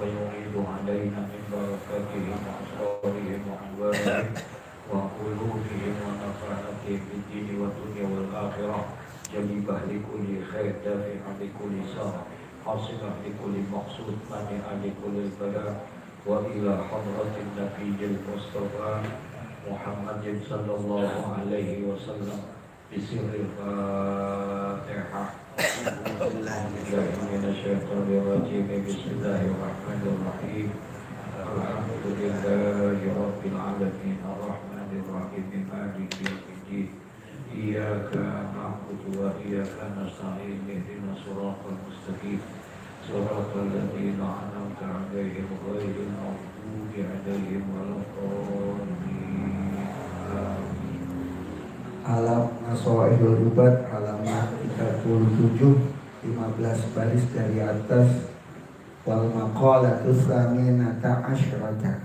ويعيد علينا من بركاتهم وأسرارهم وأنوارهم وقلوبهم ونفعاتهم في الدين والدنيا والآخرة جلبة لكل خير دافع لكل شر حاصلة لكل مقصود مانع لكل بلاء وإلى حضرة النبي المصطفى محمد صلى الله عليه وسلم بسر الفاتحة. من الشيطان الرجيم بسم الله الرحمن الرحيم الحمد لله رب العالمين الرحمن الرحيم مالك يوم الدين إياك نعبد وإياك نستعين اهدنا الصراط المستقيم صراط الذين أنعمت عليهم غير المغضوب عليهم ولا الضالين آمين. Alam Nasoihul Ibad halaman 37 15 baris dari atas. Wal maqalatus tsaminata asyrata.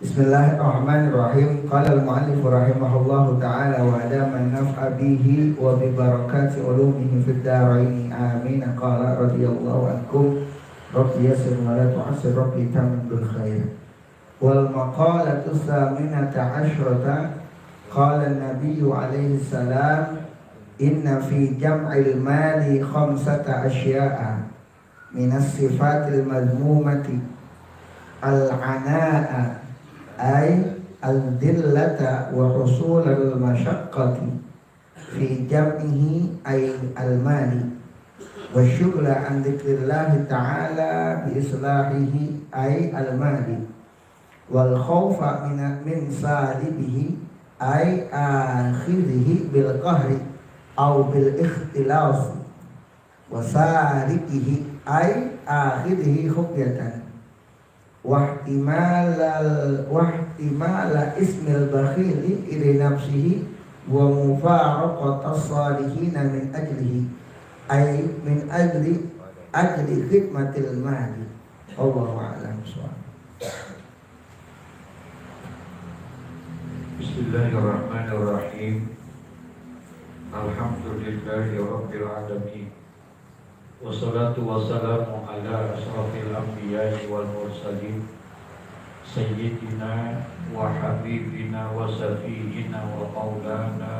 Bismillahirrahmanirrahim. Qala al-mu'allif rahimahullahu ta'ala wa adama an-naf'a bihi wa bi barakati ulumihi fid dharain amin. Qala radhiyallahu ankum rabbi yassir wa la tu'assir rabbi tamam bil khair. Wal maqalatus tsaminata asyrata. Qala an-nabiy alaihi salam inna fi jam'il mali khamsata asya'a minas sifatil madmumati al-'ana'a ay al-dillata wa husul al-mashaqqati fi jam'ihi ay al-mali wa syughla an dzikrillahi ta'ala bi islahihi ay al-mali wal khawfa min salibihi ay akhirihi bil qahri aw bil ikhtilaf wa sarikihi ay akhirihi khubyatan wahtimala ismil bakhili ila nafsihi wa mufaraqatas salihin min ajlihi ay min ajli khidmatil mali. Allahu a'lam. Bismillahirrahmanirrahim. Alhamdulillahi rabbil alamin. Wassalatu wassalamu ala asrafil anbiya'i wal mursalin sayyidina wa habibina wa safiyina wa maulana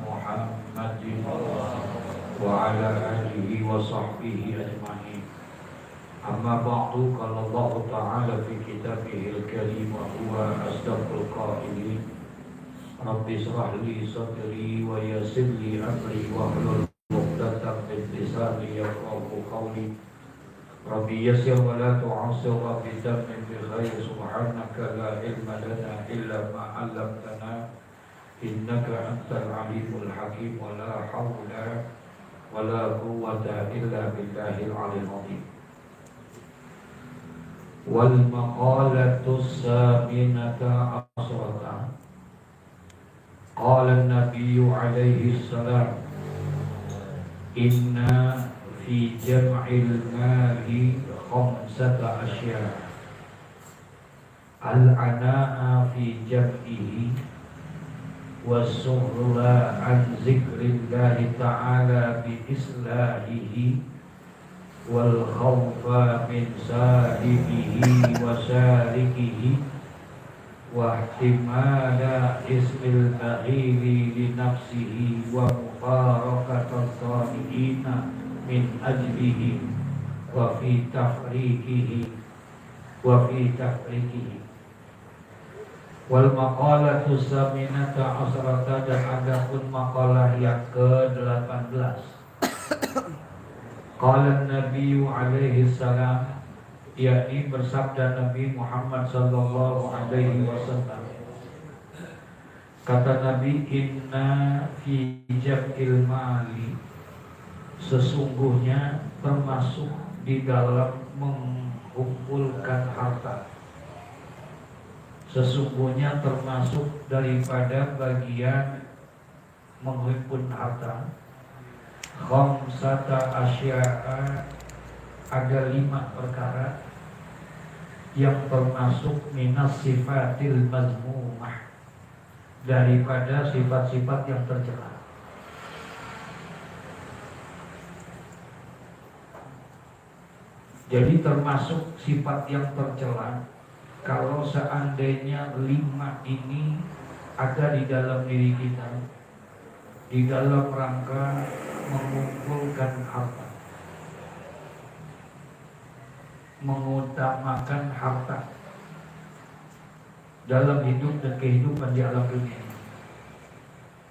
Muhammadin wa ala alihi wa sahbihi ajma'in. Amma ba'du, qala Allah ta'ala fi kitabihil karim wa huwa asdaqul qailin. Rabbi shrah li sadri wa yassir li amri wahlul 'uqdatam min lisani yafqahu qawli. Rabbi yassir wa la tu'assir wa bidamin bi khair subhanaka la ilma lana illa ma 'allamtana innaka antal alimul hakim wa la hawla wa la quwwata illa billahil 'aliyyil 'azim. Wal maqalatus saminata asrata. Qala an-nabiyyu alaihi salam inna fi jam'il mali khamsata asya' al-ana'a fi jam'ihi was-sughla an zikrillahi ta'ala bi islahihi wal khawfa min sahibihi wa sarikihi wa ihtimala ismil baghili li nafsihi wa mufaraqatas salihina min ajlihi wa fi tafriqihi wal maqalatu saminata asrata, dan ada pun maqalah yang ke-18. Qala an-nabiyyu alaihi salam, yakni bersabda Nabi Muhammad sallallahu alaihi wasallam. Kata Nabi, inna fi jam'il mali, sesungguhnya termasuk di dalam mengumpulkan harta, sesungguhnya termasuk daripada bagian menghimpun harta, khamsata asya'a, ada 5 perkara yang termasuk minas sifatil mazmumah, daripada sifat-sifat yang tercela. Jadi termasuk sifat yang tercela kalau seandainya 5 ini ada di dalam diri kita, di dalam rangka mengumpulkan harta, mengutamakan harta dalam hidup dan kehidupan di alam dunia.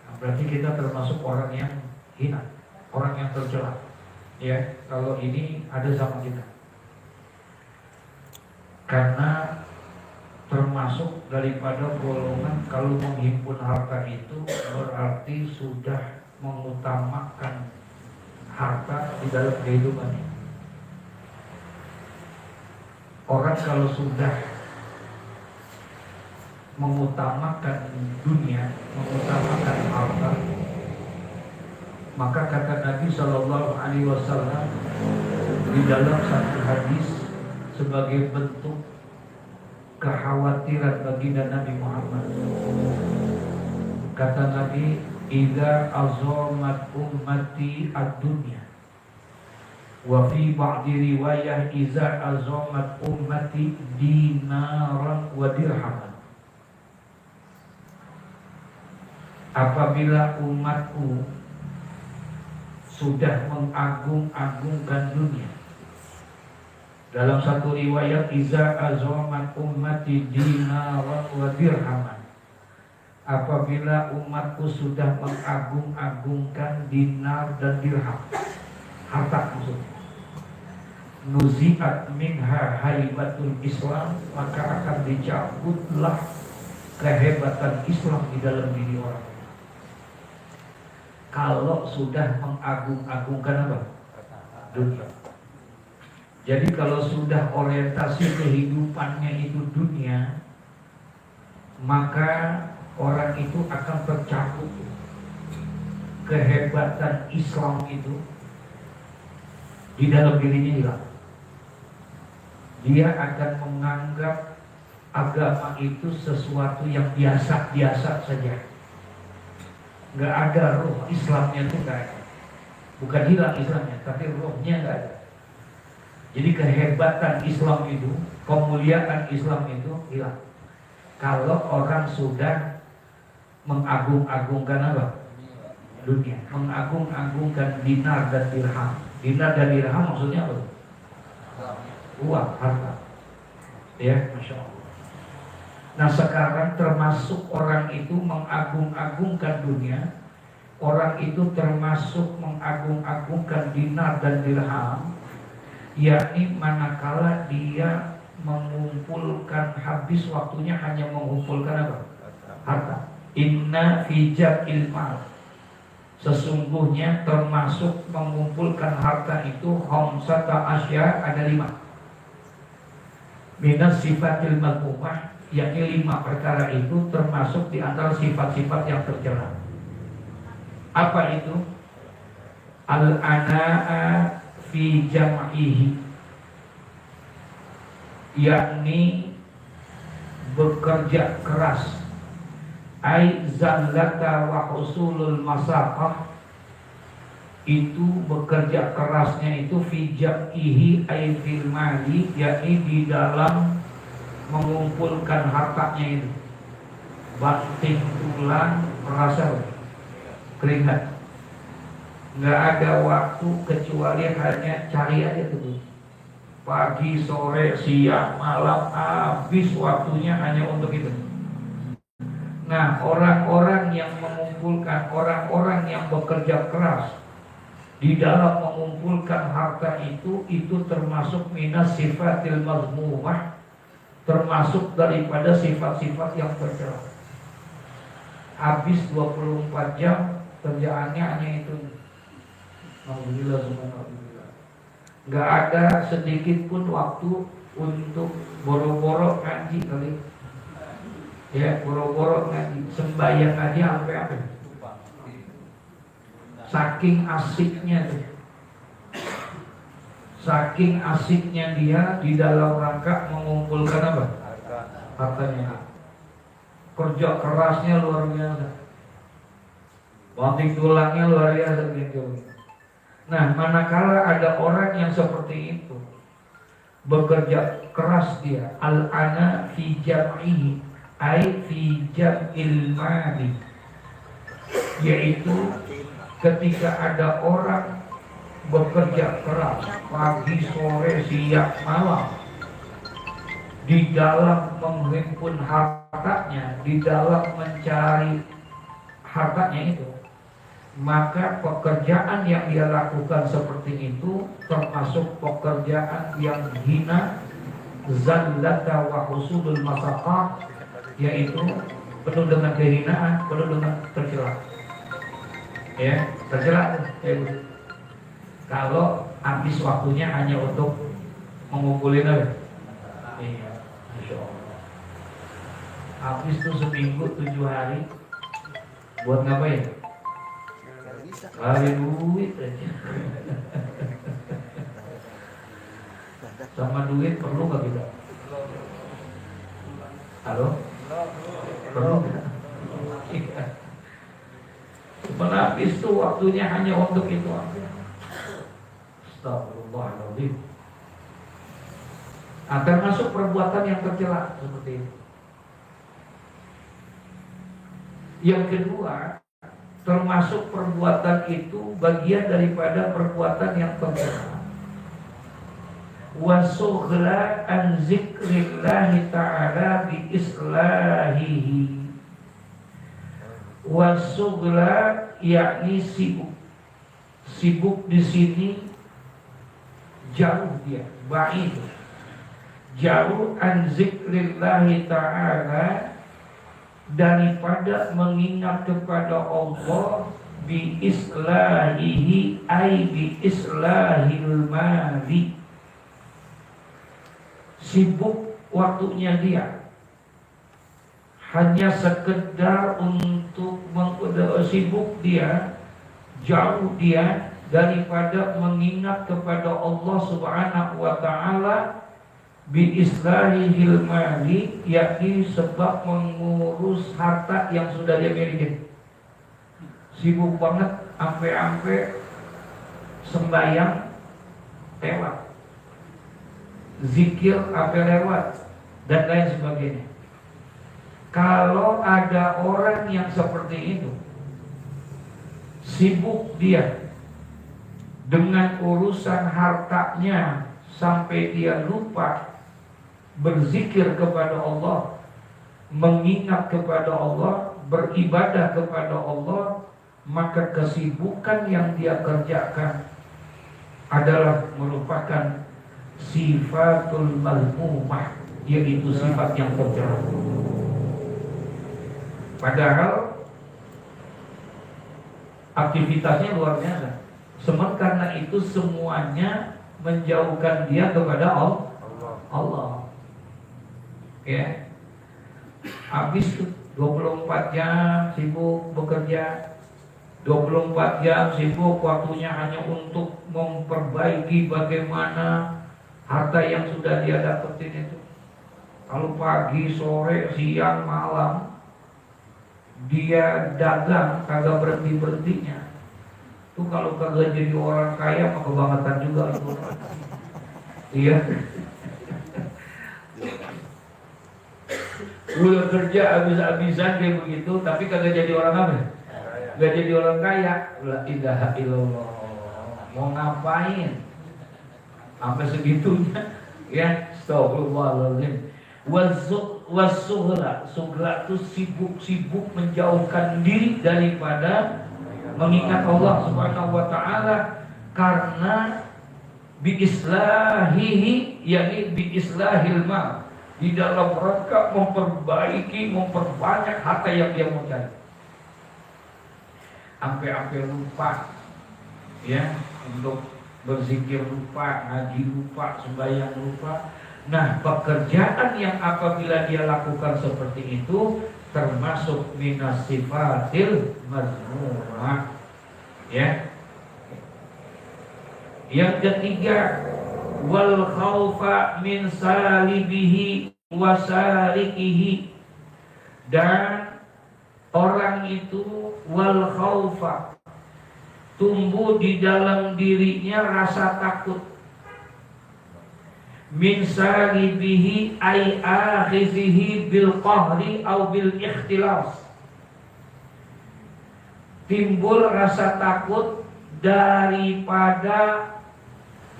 Nah, berarti kita termasuk orang yang hina, orang yang tercela. Ya, kalau ini ada sama kita. Karena termasuk daripada golongan kalau menghimpun harta itu berarti sudah mengutamakan harta di dalam kehidupannya. Orang kalau sudah mengutamakan dunia, mengutamakan harta, maka kata Nabi Shallallahu Alaihi Wasallam di dalam satu hadis sebagai bentuk kekhawatiran baginda Nabi Muhammad, kata Nabi, "Idza azamat ummati ad-dunya." Wa fi ba'di riwayah idza azamat ummati dinaran wa dirhaman. Apabila umatku sudah mengagung-agungkan dunia. Dalam satu riwayat iza azamat ummati dinaran wa dirhaman. Apabila umatku sudah mengagung-agungkan dinar dan dirham, harta maksudnya, nuzi'at minha haibatul Islam, maka akan dicabutlah kehebatan Islam di dalam diri orang. Kalau sudah mengagung-agungkan apa? Dunia. Jadi kalau sudah orientasi kehidupannya itu dunia, maka orang itu akan tercabut kehebatan Islam itu di dalam dirinya hilang. Dia akan menganggap agama itu sesuatu yang biasa-biasa saja. Nggak ada roh Islamnya itu nggak ada. Bukan hilang Islamnya, tapi rohnya nggak ada. Jadi kehebatan Islam itu, kemuliaan Islam itu hilang. Kalau orang sudah mengagung-agungkan apa? Dunia. Mengagung-agungkan dinar dan dirham. Dinar dan dirham maksudnya apa? Uang, harta. Ya, Masya Allah. Nah sekarang termasuk orang itu mengagung-agungkan dunia, orang itu termasuk mengagung-agungkan dinar dan dirham, yakni manakala dia mengumpulkan, habis waktunya hanya mengumpulkan apa? Harta. Inna fi jam'il mal, sesungguhnya termasuk mengumpulkan harta itu khamsata asya, ada 5. Minas sifatil madhumah, yakni 5 perkara itu termasuk di antara sifat-sifat yang tercela. Apa itu? Al-ana'a fi jam'ihi, yakni bekerja keras. Ai zallata wa husulul masaqah, itu bekerja kerasnya itu fi jam'ihi ai fil mali, yakni di dalam mengumpulkan hartanya itu. Banting tulang merasa keringat, nggak ada waktu kecuali hanya cari aja tuh, pagi, sore, siang, malam, habis waktunya hanya untuk itu. Nah orang-orang yang mengumpulkan, orang-orang yang bekerja keras di dalam mengumpulkan harta itu termasuk minas sifatil mazmumah, termasuk daripada sifat-sifat yang tercela. Habis 24 jam kerjaannya hanya itu. Alhamdulillah, subhanallah. Nggak ada sedikit pun waktu untuk boro-boro ngaji kali. Ya, boro-boro ngaji, sembahyang aja sampai apa? Saking asiknya tuh. Saking asiknya dia di dalam rangka mengumpulkan apa? Hartanya. Kerja kerasnya luar biasa. Banting tulangnya luar biasa gitu. Nah, manakala ada orang yang seperti itu, bekerja keras dia. Al-ana fi jam'ihi ai fi jam'il mali, yaitu ketika ada orang bekerja keras pagi, sore, siang, malam di dalam menghimpun hartanya, di dalam mencari hartanya itu, maka pekerjaan yang dia lakukan seperti itu termasuk pekerjaan yang hina, zallata wa husudul masaqah, yaitu penuh dengan kehinaan, penuh dengan tercela. Ya, tercela ya. Kalau habis waktunya hanya untuk mengumpulin apa? Iya, Masya Allah. Habis tuh seminggu 7 hari buat ngapain? Kali duit aja. Sama duit perlu gak kita? Halo? Perlu gak? Iya. Cuma habis tuh waktunya hanya untuk itu aja. Astagfirullahaladzim. Akan masuk perbuatan yang tercela seperti itu. Yang kedua, termasuk perbuatan itu bagian daripada perbuatan yang tercela. Wasughla an zikrillahi ta'ala bi islahihi. Wasughla yakni sibuk. Sibuk di sini jauh dia, ba'id. Jauh an zikrillahi ta'ala, daripada mengingat kepada Allah, bi islahihi ay bi islahil mali. Sibuk waktunya dia hanya sekedar untuk sibuk dia, jauh dia daripada mengingat kepada Allah Subhanahu wa ta'ala bi islahil mali, yakni sebab mengurus harta yang sudah dia miliki. Sibuk banget sampai sembahyang lewat, zikir sampai lewat, dan lain sebagainya. Kalau ada orang yang seperti itu, sibuk dia dengan urusan hartanya sampai dia lupa berzikir kepada Allah, mengingat kepada Allah, beribadah kepada Allah, maka kesibukan yang dia kerjakan adalah merupakan sifatul mazmumah, yaitu sifat yang tercela. Padahal aktivitasnya luar biasa. Karena itu semuanya menjauhkan dia kepada Allah. Ya. Habis 24 jam sibuk bekerja, 24 jam sibuk waktunya hanya untuk memperbaiki bagaimana harta yang sudah dia dapetin itu. Kalau pagi, sore, siang, malam dia dagang kagak berhenti-berhentinya. Tuh kalau kagak jadi orang kaya mah kebangetan juga itu. Iya. Udah kerja habis-habisan kayak begitu, tapi kagak jadi orang apa? Gak jadi orang kaya. La ilaha illallah. Mau ngapain? Sampai segitunya. Ya, astagfirullahaladzim. Wasughla, sughla itu sibuk menjauhkan diri daripada mengingat Allah Subhanahu wa ta'ala, karena bi islahihi, yakni bi islahil mal, di dalam rangka memperbanyak harta yang dia mau cari. Sampai lupa ya, untuk berzikir lupa, ngaji lupa, sembahyang lupa. Nah, pekerjaan yang apabila dia lakukan seperti itu termasuk minas sifatil mazmumah. Ya. Yang ketiga, wal khaufa min salibihi wa sarikihi, dan orang itu wal khaufa, tumbuh di dalam dirinya rasa takut min saribihi ay akhizihi bil qahri au bil ikhtilas. Timbul rasa takut daripada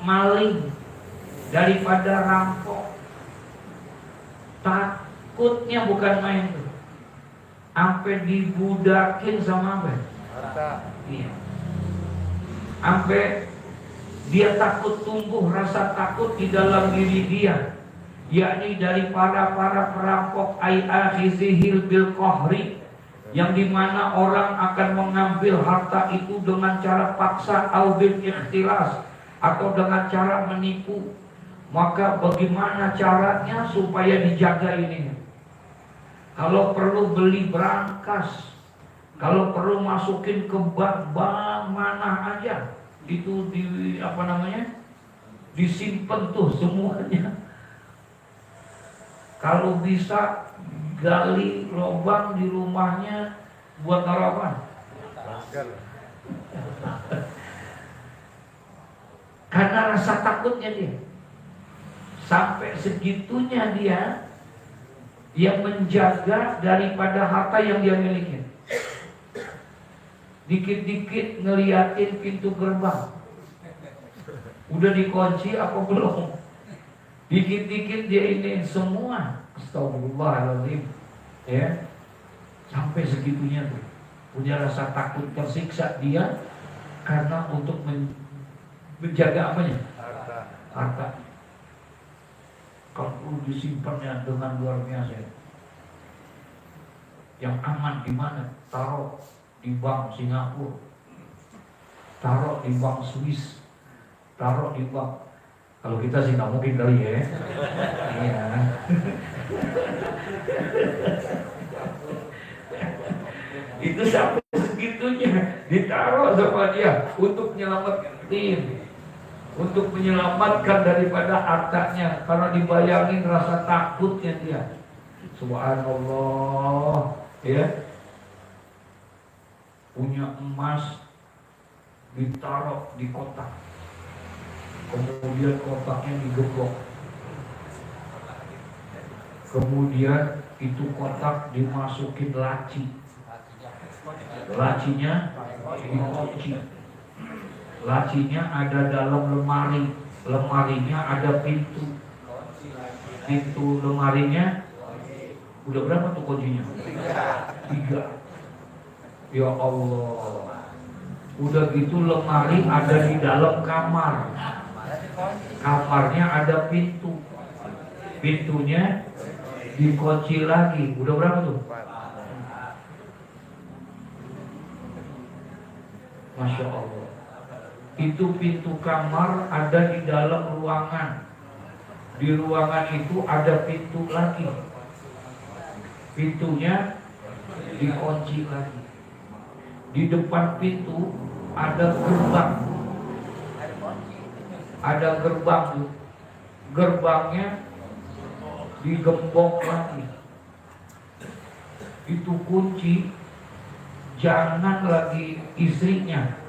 maling, daripada rampok. Takutnya bukan main tuh, sampai dibudakin sama apa? Iya. Sampai dia takut, tumbuh rasa takut di dalam diri dia, yakni dari para perampok ay akhizihil bil qahri, yang dimana orang akan mengambil harta itu dengan cara paksa au bil ikhtilas, atau dengan cara menipu. Maka bagaimana caranya supaya dijaga ini? Kalau perlu beli brankas, kalau perlu masukin ke bank mana aja, itu disimpan tuh semuanya. Kalau bisa gali lubang di rumahnya buat harapan. Karena rasa takutnya dia, sampai segitunya dia menjaga daripada harta yang dia miliki. Dikit-dikit ngeliatin pintu gerbang, udah dikunci apa belum? Dikit-dikit dia ini semua. Astagfirullahaladzim, ya, sampai segitunya tuh, punya rasa takut, tersiksa dia karena untuk menjaga apanya? Harta. Kalau disimpannya dengan luar biasa. Yang aman di mana? Taruh di bank Singapura, taruh di bank Swiss, taruh di bank. Kalau kita sih nggak mungkin kali ya. Iya. Itu sampai segitunya ditaruh sama dia untuk menyelamatkan daripada hartanya, karena dibayangin rasa takutnya dia. Subhanallah, ya. Punya emas ditaruh di kotak, kemudian kotaknya digembok, kemudian itu kotak dimasukin laci, lacinya dikunci, lacinya ada dalam lemari, lemarinya ada pintu lemarinya udah berapa tuh kuncinya? 3. Ya Allah, udah gitu lemari ada di dalam kamar, kamarnya ada pintu, pintunya dikunci lagi, udah berapa tuh? Masya Allah. Itu pintu kamar ada di dalam ruangan, di ruangan itu ada pintu lagi, pintunya dikunci lagi. Di depan pintu ada gerbang, gerbangnya digembok lagi. Itu kunci, jangan lagi istrinya,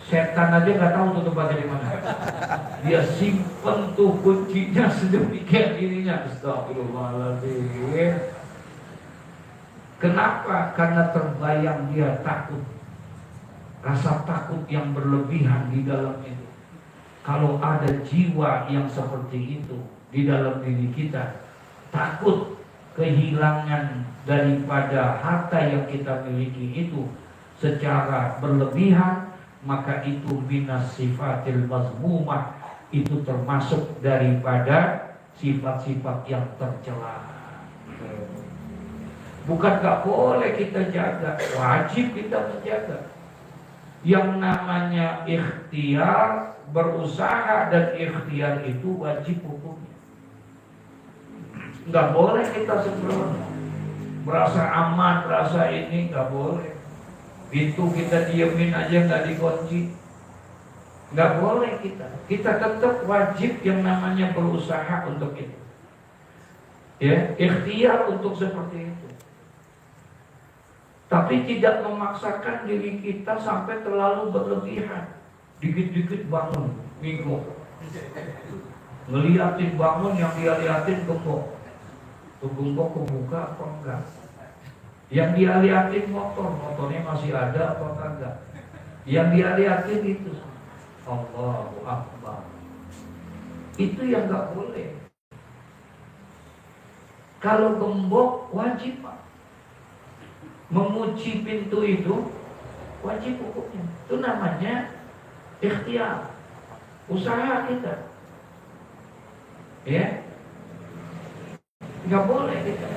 setan aja nggak tahu tuh tempatnya di mana. Dia simpen tuh kuncinya sedemikian ininya. Astagfirullahaladzim. Kenapa? Karena terbayang dia takut, rasa takut yang berlebihan di dalam itu. Kalau ada jiwa yang seperti itu di dalam diri kita, takut kehilangan daripada harta yang kita miliki itu secara berlebihan, maka itu minas sifatil mazmumah, itu termasuk daripada sifat-sifat yang tercela. Bukan gak boleh kita jaga, wajib kita menjaga. Yang namanya ikhtiar, berusaha dan ikhtiar itu wajib hukumnya. Gak boleh kita sembrono, merasa aman, merasa ini, gak boleh. Pintu kita diemin aja gak dikunci, gak boleh kita. Kita tetap wajib yang namanya berusaha untuk itu, ya, ikhtiar untuk seperti itu. Tapi tidak memaksakan diri kita sampai terlalu berlebihan. Dikit-dikit bangun, minggu. ngeliatin bangun, yang dia liatin gembok. Tuh gembok kebuka apa enggak? Yang dia liatin motornya masih ada apa enggak? Yang dia liatin itu Allahu Akbar. Itu yang enggak boleh. Kalau gembok wajib Pak. Mengunci pintu itu wajib hukumnya. Itu namanya ikhtiar, usaha kita. Ya, nggak boleh kita.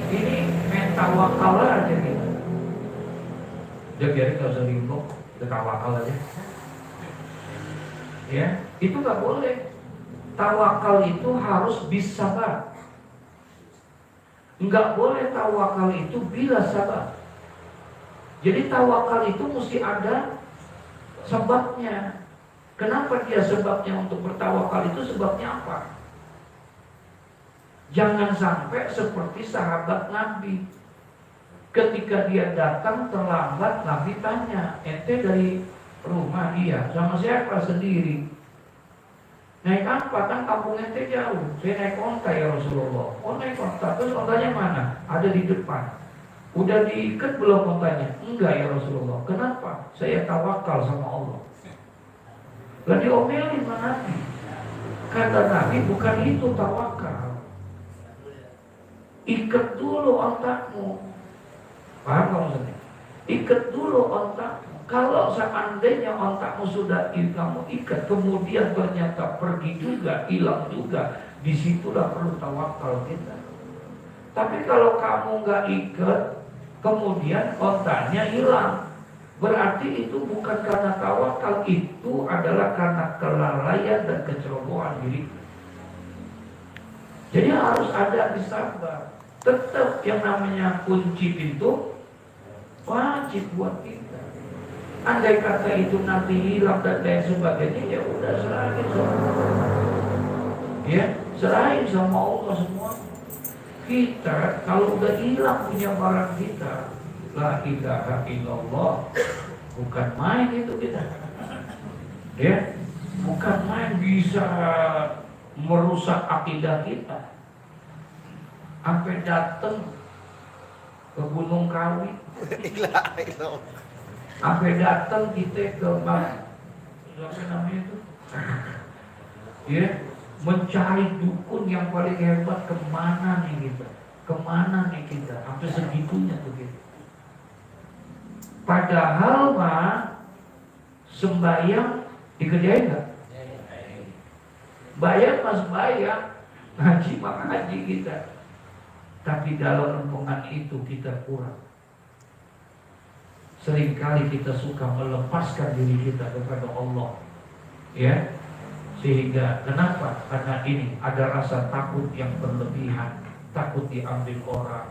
Ini main tawakal aja gitu. Udah biarin nggak usah diimbok, udah tawakal aja. Ya, itu nggak boleh. Tawakal itu harus bisabar. Nggak boleh tawakal itu bila sabar. Jadi tawakal itu mesti ada sebabnya. Kenapa dia sebabnya untuk bertawakal itu sebabnya apa? Jangan sampai seperti sahabat Nabi. Ketika dia datang terlambat, Nabi tanya, ente dari rumah? Iya. Sama siapa? Sendiri. Naik apa? Kan kampung ente jauh. Saya naik onta ya Rasulullah. Oh naik onta. Terus ontanya mana? Ada di depan. Udah diikat belum ontanya? Enggak ya Rasulullah. Kenapa? Saya tawakal sama Allah. Lah diomelin sama Nabi. Kata Nabi, bukan itu tawakal. Ikat dulu ontakmu. Paham kamu maksudnya? Ikat dulu ontakmu. Kalau seandainya ontakmu sudah kamu ikat, kemudian ternyata pergi juga, hilang juga, disitulah perlu tawakal kita. Tapi kalau kamu nggak ikat, kemudian ontaknya hilang, berarti itu bukan karena tawakal, itu adalah karena kelalaian dan kecerobohan diri. Jadi harus ada disabar. Tetap yang namanya kunci pintu wajib buat kita. Andai kata itu nanti hilang dan lain sebagainya, ya udah serahin sama Allah. Ya, serahin sama Allah semua. Kita kalau udah hilang punya barang kita, la ilaha illallah, bukan main itu kita. Ya, bukan main, bisa merusak akidah kita. Sampai datang ke Gunung Kawi, sampai datang kita ke apa namanya itu, ya, mencari dukun yang paling hebat. Kemana nih kita? Kemana nih kita? Sampai segitunya tuh kita. Padahal mah sembahyang dikerjain nggak? Bayar mas bayar, ngaji mah ngaji kita. Tapi dalam lingkungan itu kita kurang. Seringkali kita suka melepaskan diri kita kepada Allah, ya. Sehingga kenapa? Karena ini ada rasa takut yang berlebihan, takut diambil orang,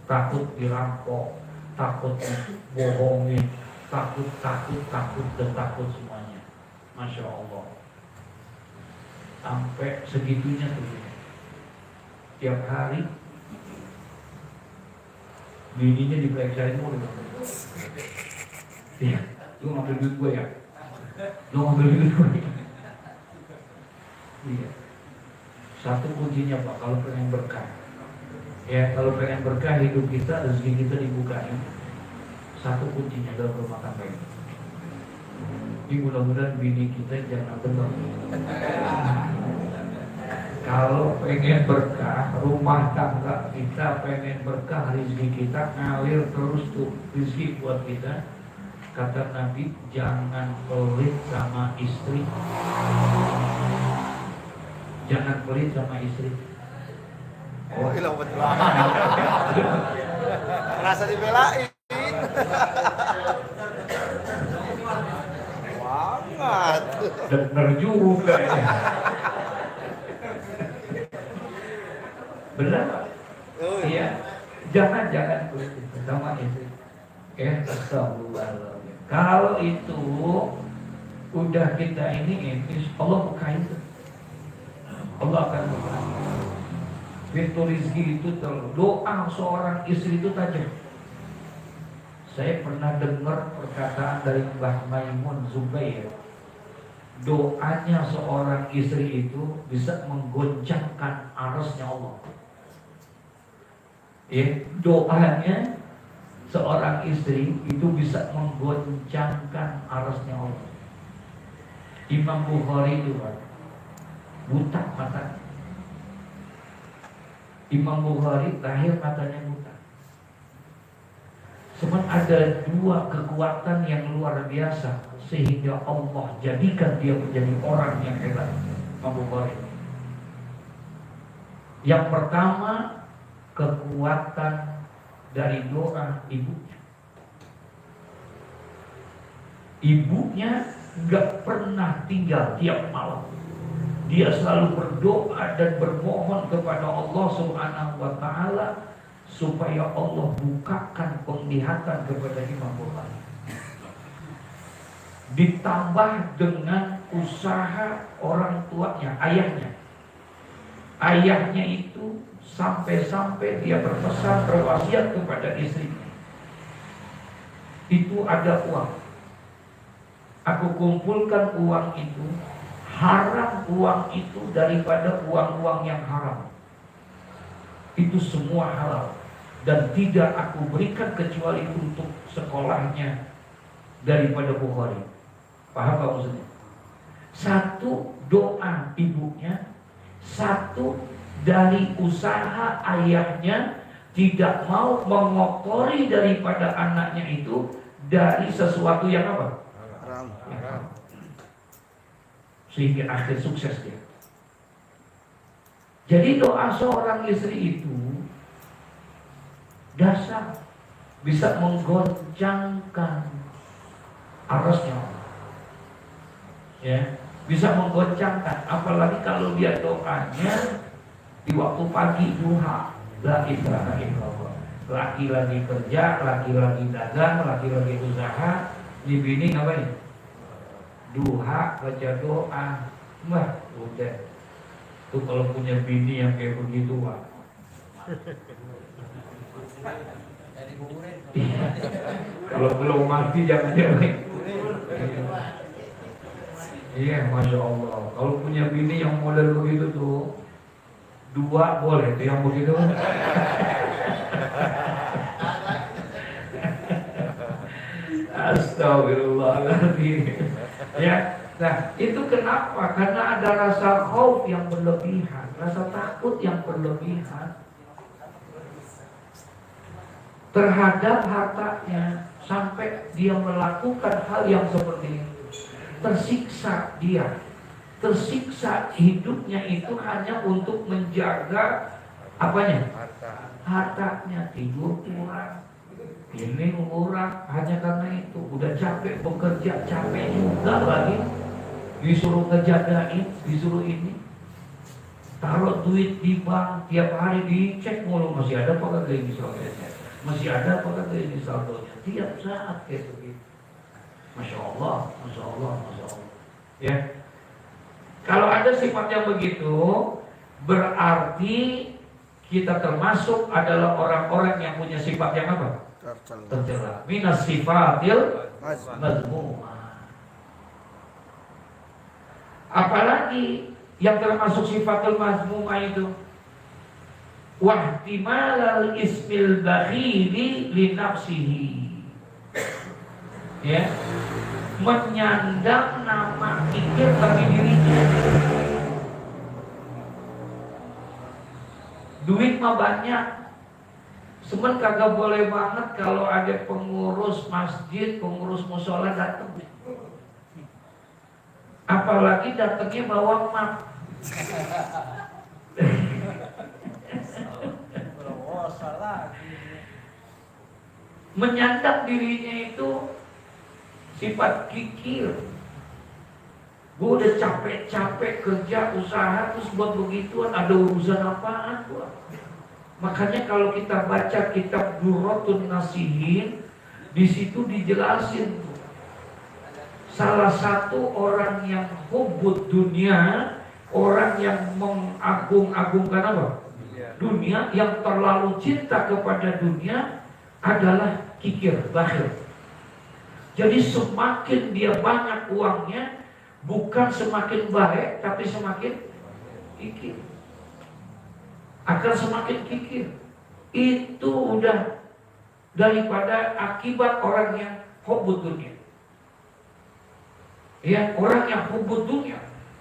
takut dirampok, takut dibohongin, takut dan takut semuanya. Masya Allah. Sampai segitunya tuh. Tiap hari bininya diperiksain mulu. Iya, lu ngambil duit gue ya? Lu ngambil duit gue ya? Iya. Satu kuncinya Pak, kalau pengen berkah. Ya, kalau pengen berkah hidup kita, rezeki kita dibukain. Satu kuncinya dalam rumah tangga ini. Ini mudah-mudahan bini kita jangan benar. Kalau pengen berkah, rumah tangga kita pengen berkah, rezeki kita ngalir terus tuh rezeki buat kita. Kata Nabi, jangan pelit sama istri. Jangan pelit sama istri. Oh, hilang betul. Rasa dibelain. Banget. Bener juga ya. Benar Pak? Oh, Iya. Jangan pelit sama istri. Astagfirullahaladzim. Kalau itu udah kita ini Allah bukain tuh. Allah akan bukain. Pintu rezeki itu doa seorang istri itu tajam. Saya pernah dengar perkataan dari Mbah Maimun Zubair. doanya seorang istri itu bisa menggoncangkan arasnya Allah. Ya, doanya seorang istri itu bisa menggoncangkan arasnya Allah. Imam Bukhari itu buta mata. Imam Bukhari lahir matanya buta. Cuman ada dua kekuatan yang luar biasa sehingga Allah jadikan dia menjadi orang yang hebat. Imam Bukhari. Yang pertama, kekuatan dari doa ibunya. Ibunya gak pernah tinggal tiap malam. Dia selalu berdoa dan bermohon kepada Allah Subhanahu wa Ta'ala supaya Allah bukakan penglihatan kepada Imam Bukhari. Ditambah dengan usaha orang tuanya, ayahnya. Ayahnya itu sampai-sampai dia berpesan, berwasiat kepada istrinya. Itu ada uang. Aku kumpulkan uang itu, haram uang itu daripada uang-uang yang haram. Itu semua halal dan tidak aku berikan kecuali untuk sekolahnya daripada Bukhari. Paham gak maksudnya? Satu, doa ibunya. Satu, dari usaha ayahnya tidak mau mengotori daripada anaknya itu dari sesuatu yang apa? Haram. Sehingga akhir sukses dia. Jadi doa seorang istri itu dasar bisa menggoncangkan arasnya. Ya, bisa menggoncangkan, apalagi kalau dia doanya di waktu pagi duha, la ilaha illallah. Laki lagi kerja, laki lagi dagang, laki lagi usaha, di bini ngapain? Duha, baca doa. Wah, udah. Tuh kalau punya bini yang kayak begitu, wah. Kalau belum mati jangan-jangan. Iya, Masya Allah. Kalau punya bini yang model begitu tuh, dua boleh tuh yang begitu. Astagfirullahaladzim. Ya, nah itu kenapa? Karena ada rasa khauf yang berlebihan, rasa takut yang berlebihan terhadap hartanya, sampai dia melakukan hal yang seperti itu. Tersiksa dia, tersiksa hidupnya itu hanya untuk menjaga apanya? Hartanya. Tidur kurang, ini kurang, hanya karena itu. Udah capek bekerja, capek juga lagi, disuruh ngejagain, disuruh ini, taruh duit di bank, tiap hari dicek mulu, masih ada apa kagak ini saldonya, masih ada apa kagak ini saldonya, tiap saat kayak begitu. Masya Allah, Masya Allah, Masya Allah. Ya, kalau ada sifat yang begitu, berarti kita termasuk adalah orang-orang yang punya sifat yang apa? Tercela. Minas sifatil mazmumah. Apalagi yang termasuk sifatul mazmumah itu, wahtimalal ismil bakhili li nafsihi. Ya, menyandang nama kikir bagi dirinya. Duit mah banyak, cuman kagak boleh banget kalau ada pengurus masjid, pengurus musola datang. Apalagi datangnya bawa map. Menyandang dirinya itu sifat kikir. Gue udah capek-capek kerja usaha, terus buat begituan, ada urusan apaan gua? Makanya kalau kita baca kitab Durratun Nasihin, di situ dijelasin salah satu orang yang hubbud dunia, orang yang mengagung-agungkan apa? Dunia, yang terlalu cinta kepada dunia adalah kikir, bakhil. Jadi semakin dia banyak uangnya, Bukan semakin baik, tapi semakin kikir. Akan semakin kikir. Itu udah daripada akibat orang yang hubbud dunia. Ya, orang yang hubbud dunia,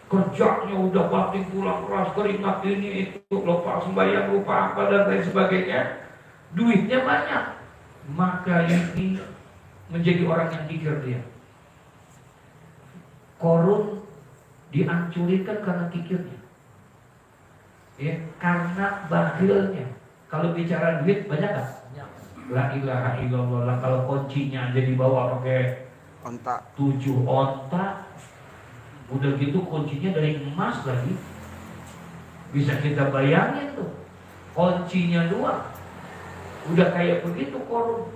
kerjanya udah banting tulang keras, keringat ini itu, lupa sembahyang, lupa apa dan lain sebagainya, duitnya banyak, maka ini menjadi orang yang kikir dia. Korun dihancurkan karena kikirnya, ya, karena bakhilnya. Kalau bicara duit banyak nggak? La ilaha illallah. Kalau kuncinya aja dibawa pakai Ontak. 7 onta, udah gitu kuncinya dari emas lagi. Bisa kita bayangin tuh, kuncinya 2, udah kayak begitu korun.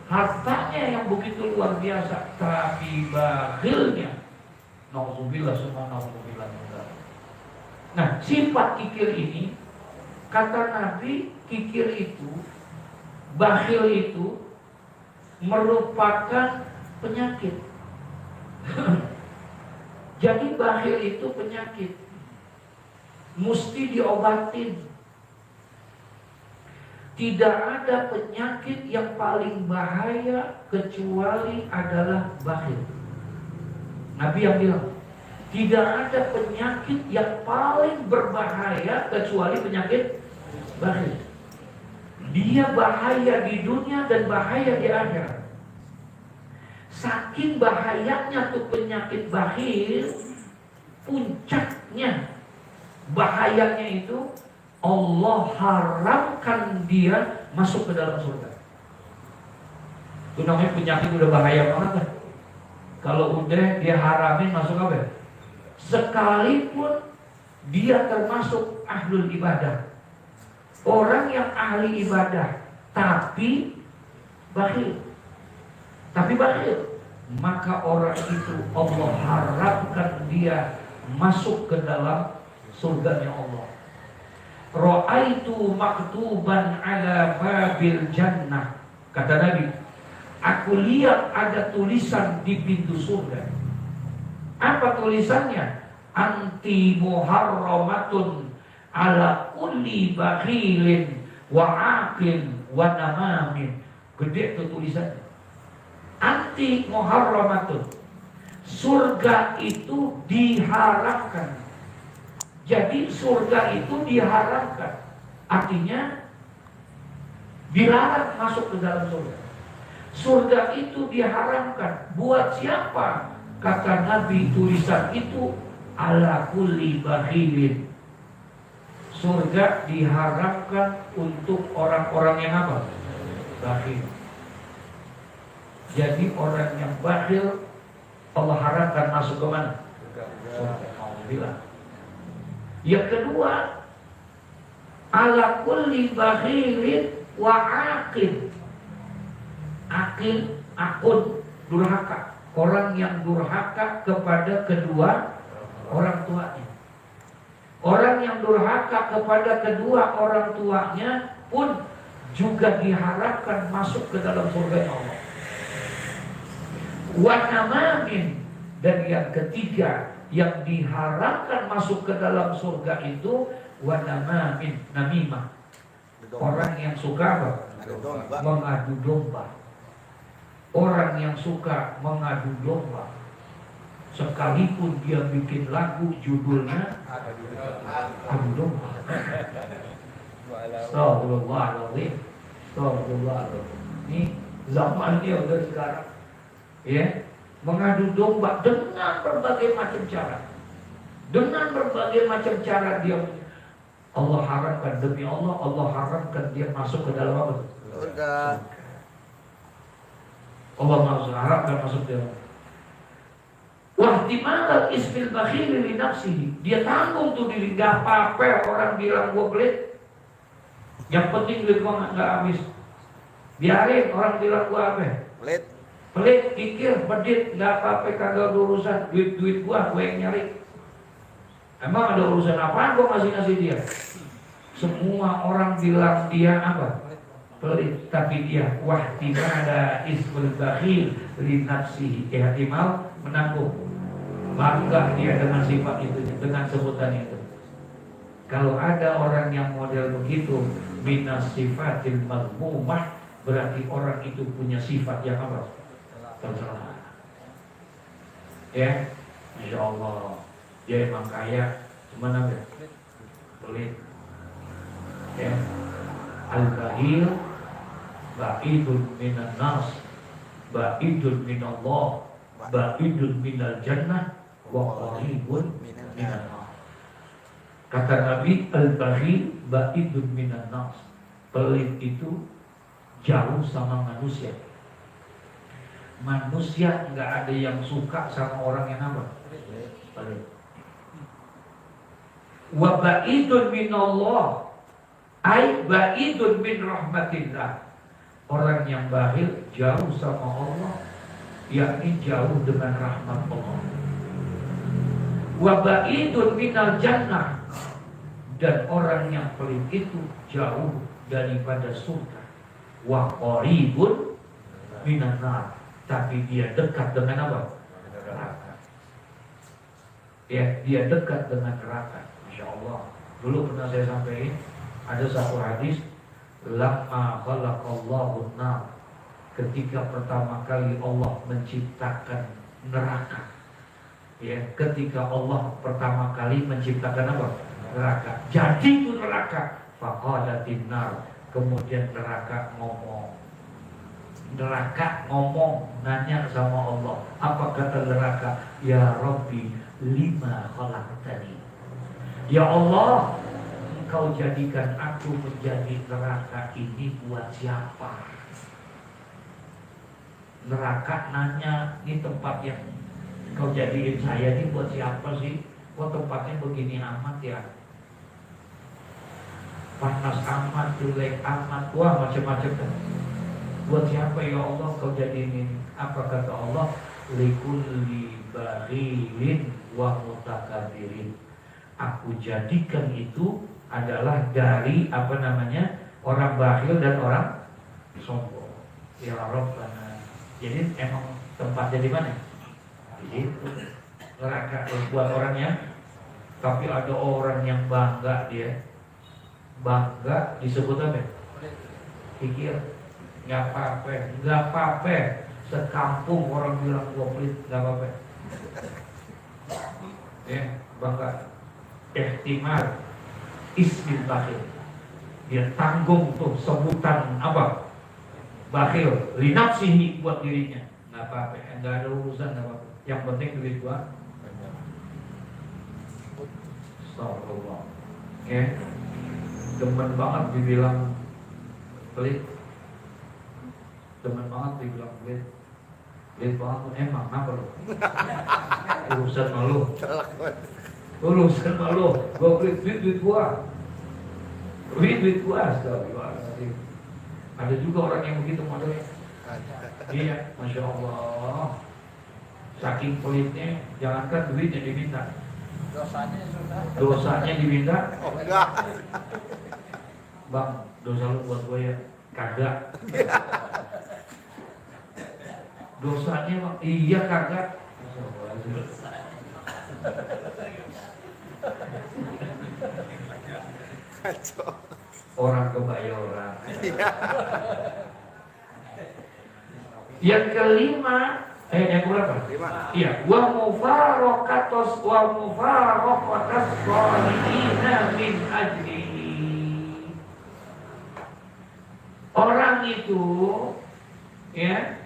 Hartanya yang begitu luar biasa, tapi bakhilnya, nauzubillah summa nauzubillah. Nah, sifat kikir ini, kata Nabi, kikir itu, bakhil itu merupakan penyakit. Jadi bakhil itu penyakit, mesti diobatin. Tidak ada penyakit yang paling bahaya kecuali adalah bakhil. Nabi yang bilang, tidak ada penyakit yang paling berbahaya kecuali penyakit bakhil. Dia bahaya di dunia dan bahaya di akhirat. Saking bahayanya tuh penyakit bakhil, puncaknya bahayanya itu Allah haramkan dia masuk ke dalam surga. Itu namanya penyakit udah bahaya banget kan? Kalau udah dia haramin masuk apa? Sekalipun dia termasuk ahlul ibadah, orang yang ahli ibadah tapi bakhil, maka orang itu Allah harapkan dia masuk ke dalam surganya Allah. Ra'aitu maktuban ala babil jannah, kata Nabi, aku lihat ada tulisan di pintu surga. Apa tulisannya? Anti muharramatun ala kulli bakhilin wa aqil wa namamin. Gede itu tulisannya. Anti muharramatun. Surga itu diharamkan. Jadi surga itu diharamkan. Artinya dilarang masuk ke dalam surga. Surga itu diharamkan. Buat siapa? Kata Nabi, tulisan itu ala kulli bakhilin. Surga diharamkan untuk orang-orang yang apa? Bakhil. Jadi orang yang bakhil Allah haramkan masuk ke mana? Surga. Alhamdulillah. Yang kedua, ala kulli bakhilin wa aqil. Aqil, akun, durhaka. Orang yang durhaka kepada kedua orang tuanya. Orang yang durhaka kepada kedua orang tuanya pun juga diharapkan masuk ke dalam surga Allah. Wa namamin. Dan yang ketiga yang diharapkan masuk ke dalam surga itu wa namamin, namimah. Orang yang suka apa? Mengadu domba. Orang yang suka mengadu domba, sekalipun dia bikin lagu judulnya adu domba. Astagfirullahaladzim. Astagfirullahaladzim. Ini zamannya udah sekarang, ya, mengadu domba dengan berbagai macam cara. Dengan berbagai macam cara dia, Allah haramkan, demi Allah, Allah haramkan dia masuk ke dalam apa? Surga. Allah haramkan masuk ke dalam. Wahtimal ismil bakhil li nafsihi. Dia tanggung tuh diri, gak apa-apa orang bilang gua pelit. Yang penting duit gua gak habis. Biarin orang bilang gua apa? Pelit, kikir, pedit, gak apa-apa, kagak ada urusan. Duit gua yang nyari. Emang ada urusan apaan gua ngasih dia? Semua orang bilang dia apa? Pelit, tapi dia wahtimala ismul bakhil li nafsihi, ihtimal menanggung. Bangga dia dengan sifat itu, dengan sebutan itu. Kalau ada orang yang model begitu, minas sifatil mazmumah, berarti orang itu punya sifat yang apa? Tercela. Ya, Masya Allah. Dia emang kaya, cuman apa? Pelit. Ya, al-bahil ba'idun minan nas, ba'idun minallah, ba'idun minal jannah, wa qaribun minan nar. Kata Nabi, al-baghil ba'idun minan nas. Pelit itu jauh sama manusia. Manusia nggak ada yang suka sama orang yang apa? Pelit. Wa ba'idun minallah, ay ba'idun min rahmatillah. Orang yang bakhil jauh sama Allah, yakni jauh dengan rahmat Allah. Wa ba'idun minal jannah, dan orang yang pelit itu jauh daripada surga. Wa qaribun minan nar, tapi dia dekat dengan apa? Neraka. Ya, dia dekat dengan neraka. Masya Allah. Dulu pernah saya sampaikan, ada satu hadis, lamma khalaqallahu nar, ketika pertama kali Allah menciptakan neraka. Ya, ketika Allah pertama kali menciptakan apa? Neraka. Jadi itu neraka. Faqadatin nar, kemudian neraka ngomong. Neraka ngomong, nanya sama Allah. Apa kata neraka? Ya Rabbi, lima khalaqtani. Ya Allah, Engkau jadikan aku menjadi neraka ini buat siapa? Neraka nanya, ini tempat yang Engkau jadiin saya ini buat siapa sih? Kok tempatnya begini amat ya? Panas amat, jelek amat, wah macam-macam kan. Buat siapa ya Allah Kau jadiin ini? Apa kata Allah? Likulli baghilin wa mutakabirin. Aku jadikan itu adalah dari apa namanya, orang bakhil dan orang sombong. Ya Rabbana. Jadi emang tempatnya di mana? Di situ. Neraka buat orangnya. Tapi ada orang yang bangga dia. Bangga disebut apa? Pikir nggak apa-apa. Sekampung orang bilang gua pelit, nggak apa-apa. Ya, bangga. Ihtimal ismil bakhil, dia tanggung tuh sebutan apa? Bakhil, linafsihi, buat dirinya. Nggak apa-apa, nggak ada urusan, nggak apa-apa. Yang penting duit gua. Astagfirullah. Ya, demen banget dibilang pelit. Demen banget dibilang pelit. Pelit banget, emang apa lo? Urusan malu. Urusan malu, gua pelit, duit gua. Duit gua, astagfirullahaladzim. Ada juga orang yang begitu modelnya. Iya, Masya Allah. Saking pelitnya, jangankan duitnya diminta, dosanya diminta. Oh enggak. Bang, dosa lu buat gue ya? Kagak. Dosanya bang, iya kagak. Kacau. Orang kebayoran. Yang kelima, yang berapa? 5. Iya, wa mufaraqatus shalihina min ajlihi. Orang itu, ya,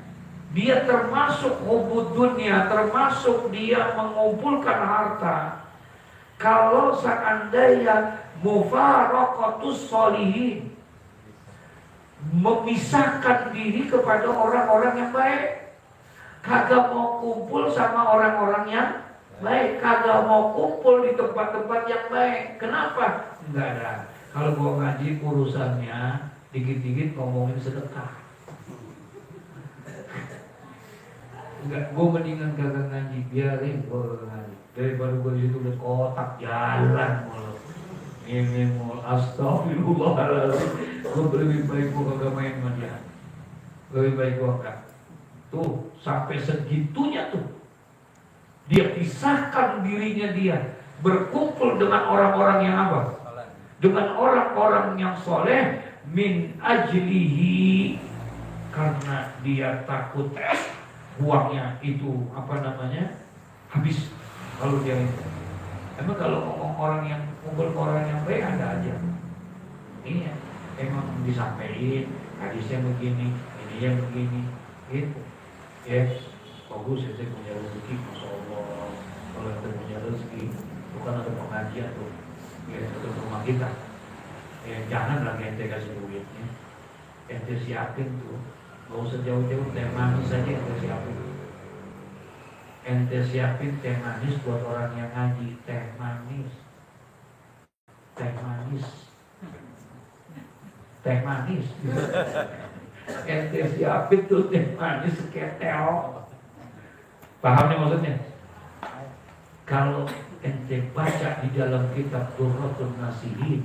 dia termasuk hubud dunia, termasuk dia mengumpulkan harta. Kalau seandainya mufaraqatus shalihin, memisahkan diri kepada orang-orang yang baik, kagak mau kumpul sama orang-orang yang baik, kagak mau kumpul di tempat-tempat yang baik. Kenapa? Enggak ada. Kalau gua ngaji urusannya dikit-dikit ngomongin sedekah. Enggak, gua mendingan kagak ngaji, biarin gua kagak ngaji daripada gua di situ lihat kotak jalan mulu. Ini mul, astagfirullahaladzim. Gua lebih baik gua kagak main sama dia. Lebih baik gua kagak. Tuh, sampai segitunya tuh. Dia pisahkan dirinya dia berkumpul dengan orang-orang yang apa? Dengan orang-orang yang soleh min ajlihi, karena dia takut uangnya itu habis kalau dia itu. Emang kalau ngomong orang yang kumpul orang yang baik ada aja. Iya, emang disampaikan hadisnya begini, ini yang begini, gitu. Ya, bagus saya punya rezeki, masya Allah. Kalau kita punya rezeki, bukan ada pengajian tuh, ya itu rumah kita. Ya jangan lagi ente kasih duitnya, ente siapin tuh, nggak usah jauh-jauh, teh manis saja ente siapin. Ente siapin teh manis buat orang yang ngaji, teh manis, teh manis, teh manis. Ente siapin tuh teh manis seketel. Paham nih maksudnya? Kalau ente baca di dalam kitab Durratun Nasihin,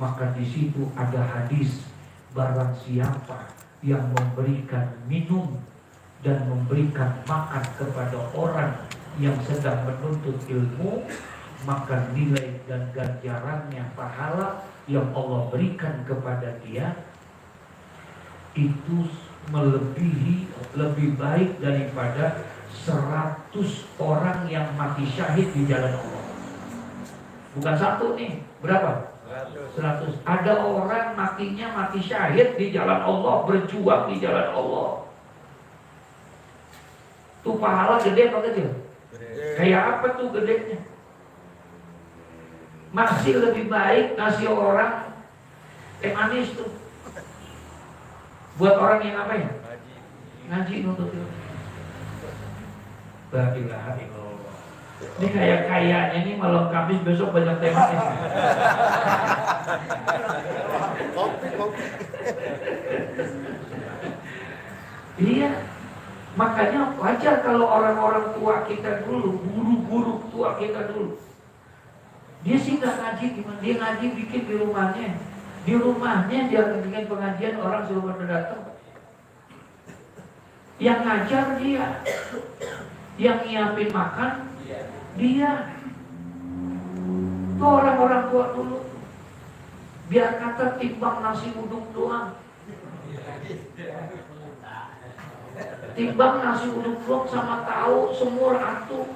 maka di situ ada hadis, barang siapa yang memberikan minum dan memberikan makan kepada orang yang sedang menuntut ilmu, maka nilai dan ganjarannya, pahala yang Allah berikan kepada dia itu lebih baik daripada 100 orang yang mati syahid di jalan Allah. Bukan satu nih, berapa? 100. Ada orang matinya mati syahid di jalan Allah, berjuang di jalan Allah. Tuh pahala gede apa kecil? Kayak apa tuh gedenya? Masih lebih baik ngasih orang teh manis tuh. Buat orang yang apa ya? Ngaji nuntut ilmu. La ilaha illallah. Ini kayaknya nih malam Kamis besok banyak teh manis. Kopi. Iya. Makanya wajar kalau orang-orang tua kita dulu, guru-guru tua kita dulu, dia sih nggak ngaji gimana? Dia ngaji bikin di rumahnya. Di rumahnya dia bikin pengajian, orang suruh pada datang. Yang ngajar dia, yang nyiapin makan dia. Tuh orang-orang tua dulu. Biar kata timbang nasi uduk doang. Timbang nasi uduk doang sama tahu semur atuh.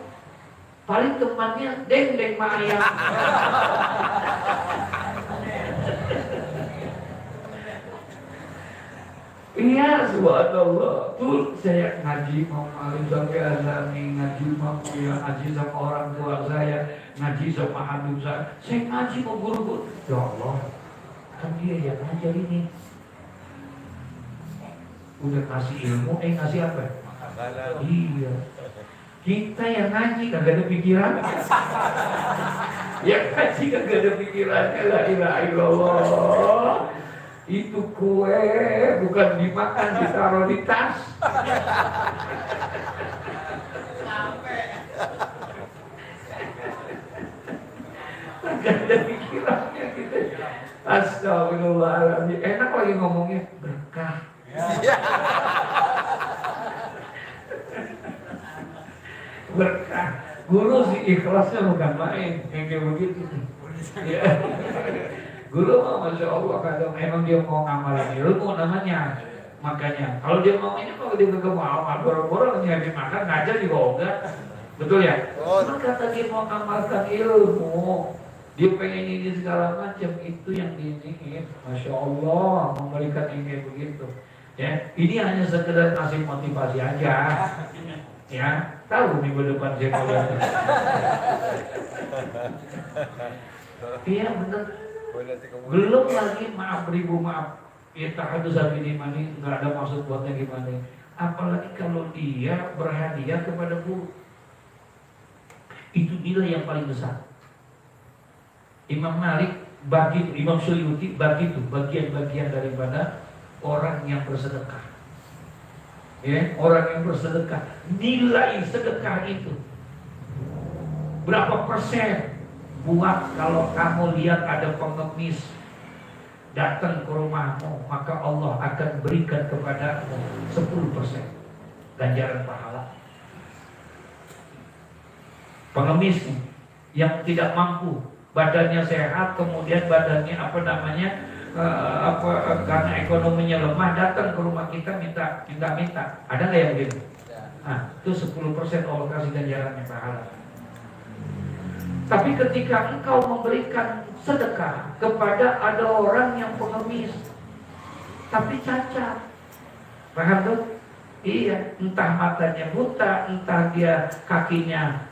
Paling temannya deng mak ayam. Iya, subhanallah. Tuh saya ngaji mau malam sampai azan nih, ngaji mau ya ngaji sama orang tua saya, ngaji sama habib saya ngaji mau guru-guru. Ya Allah, kan dia yang ngajar ini. Udah kasih ilmu, ngasih apa? Iya. Kita yang ngaji kagak ada pikiran. Yang ngaji kagak ada pikiran. La ilaha illallah. Itu kue bukan dimakan, ditaruh di tas. Gak ada pikirannya kita. Astagfirullahaladzim. Enak lagi ngomongnya berkah. Berkah. Guru sih ikhlasnya bukan main, yang kayak begitu. Ya. Guru mah masya Allah kadang emang dia mau ngamalin ilmu namanya. Makanya kalau dia mau ini mau dia kagak mau boro-boro nyari makan ngajar juga enggak. Betul ya? Cuma kata dia mau ngamalkan ilmu, dia pengen ini segala macam, itu yang diingin. Masya Allah memberikan yang kayak begitu. Ya, ini hanya sekedar kasih motivasi aja. Ya, tahu minggu depan saya mau datang. Iya benar. Belum lagi maaf ribu maaf. Ya tahadus ini mani nggak ada maksud buatnya gimana. Apalagi kalau dia berhadiah kepada guru. Itu nilai yang paling besar. Imam Malik bagi, Imam Suyuti bagi itu bagian-bagian daripada orang yang bersedekah. Ya, orang yang bersedekah, nilai sedekah itu berapa persen? Buat kalau kamu lihat ada pengemis datang ke rumahmu, maka Allah akan berikan kepadamu 10% ganjaran pahala. pengemis nih, yang tidak mampu, badannya sehat, kemudian badannya karena ekonominya lemah, datang ke rumah kita minta. Ada nggak yang begitu? Nah, itu 10% Allah kasih ganjarannya pahala. Tapi ketika engkau memberikan sedekah kepada ada orang yang pengemis, tapi cacat, paham tuh? Iya, entah matanya buta, entah dia kakinya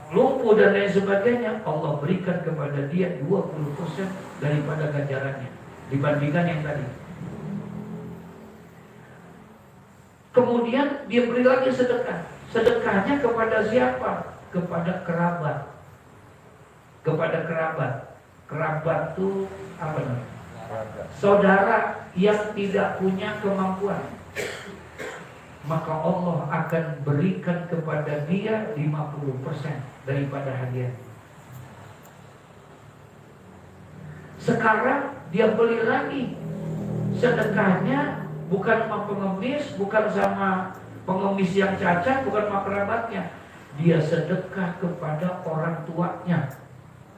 lumpuh dan lain sebagainya, Allah berikan kepada dia 20% daripada ganjarannya dibandingkan yang tadi. Kemudian dia beri lagi sedekah. Sedekahnya kepada siapa? Kepada kerabat. Kepada kerabat. Kerabat itu apa namanya? Saudara yang tidak punya kemampuan. Maka Allah akan berikan kepada dia 50% daripada hadiah. Sekarang dia beli lagi. Sedekahnya bukan sama pengemis, bukan sama pengemis yang cacat, bukan sama kerabatnya. Dia sedekah kepada orang tuanya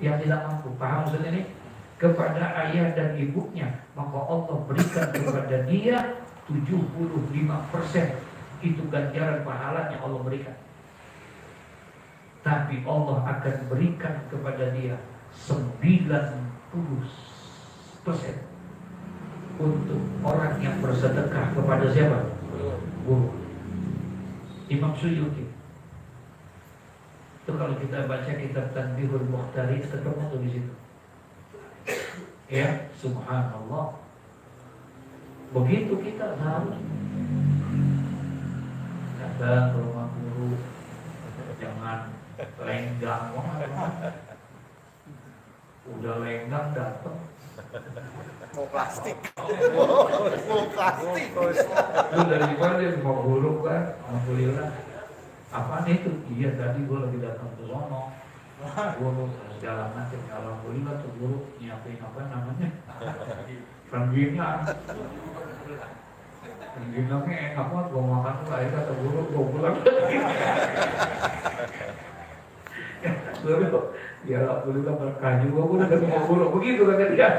yang tidak mampu. Paham maksud ini? Kepada ayah dan ibunya. Maka Allah berikan kepada dia 75%. Itu ganjaran pahalanya Allah berikan. Tapi Allah akan berikan kepada dia 90% untuk orang yang bersedekah kepada siapa? Guru. Imam Suyuti. Itu kalau kita baca kitab Tanbihul Muhtari, ketemu tuh di situ. Ya, subhanallah. Begitu kita harus datang ke rumah guru, jangan lenggang. Udah lenggang datang Mau plastik. Mau plastik. lu dari mana dia mau guru kan? Alhamdulillah. Apaan itu? Iya tadi gue lagi datang ke sono, guru segala macam. Alhamdulillah tuh guru nyiapin apa namanya rengginang. Rengginangnya enak banget, gue makan tuh air kata guru, gue pulang. Guru, ya alhamdulillah berkah juga, gue udah ketemu guru begitu kata dia.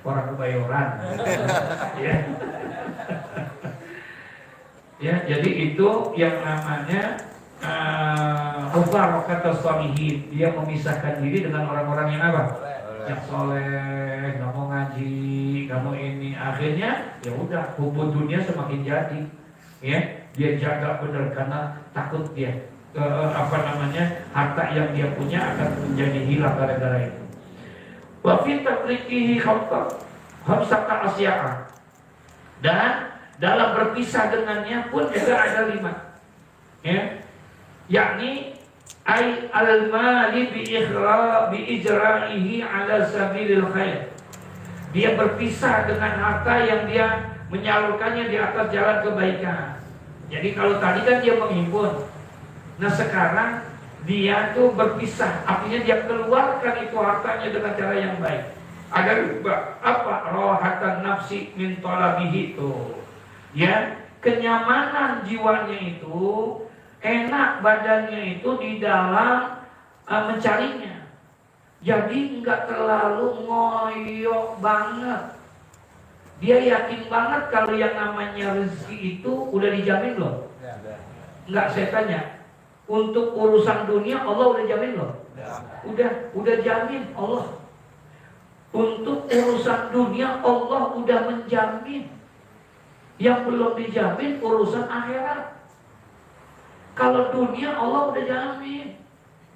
Orang kebayoran. Ya. Ya, jadi itu yang namanya mufaraqatus shalihin. Dia memisahkan diri dengan orang-orang yang apa? Yang soleh, nggak mau ngaji, nggak mau ini. Akhirnya ya udah, hubungan dunia semakin jadi. Ya, dia jaga benar karena takut dia harta yang dia punya akan menjadi hilang gara-gara itu. Wa fi tafriqihi khamsata asya'a. Dan dalam berpisah dengannya pun juga ada 5. Ya. Yakni ay al-mali bi ijra'ihi ala sabilil khair. Dia berpisah dengan harta yang dia menyalurkannya di atas jalan kebaikan. Jadi kalau tadi kan dia menghimpun. Nah sekarang dia tuh berpisah, artinya dia keluarkan itu hartanya dengan cara yang baik. Agar apa? Rohatan nafsi min talabihi itu. Ya, kenyamanan jiwanya itu, enak badannya itu di dalam mencarinya. Jadi nggak terlalu ngoyo banget. Dia yakin banget kalau yang namanya rezeki itu udah dijamin loh. Nggak, saya tanya. Untuk urusan dunia Allah udah jamin loh. Udah jamin Allah. Untuk urusan dunia Allah udah menjamin. Yang belum dijamin urusan akhirat. Kalau dunia Allah udah jamin.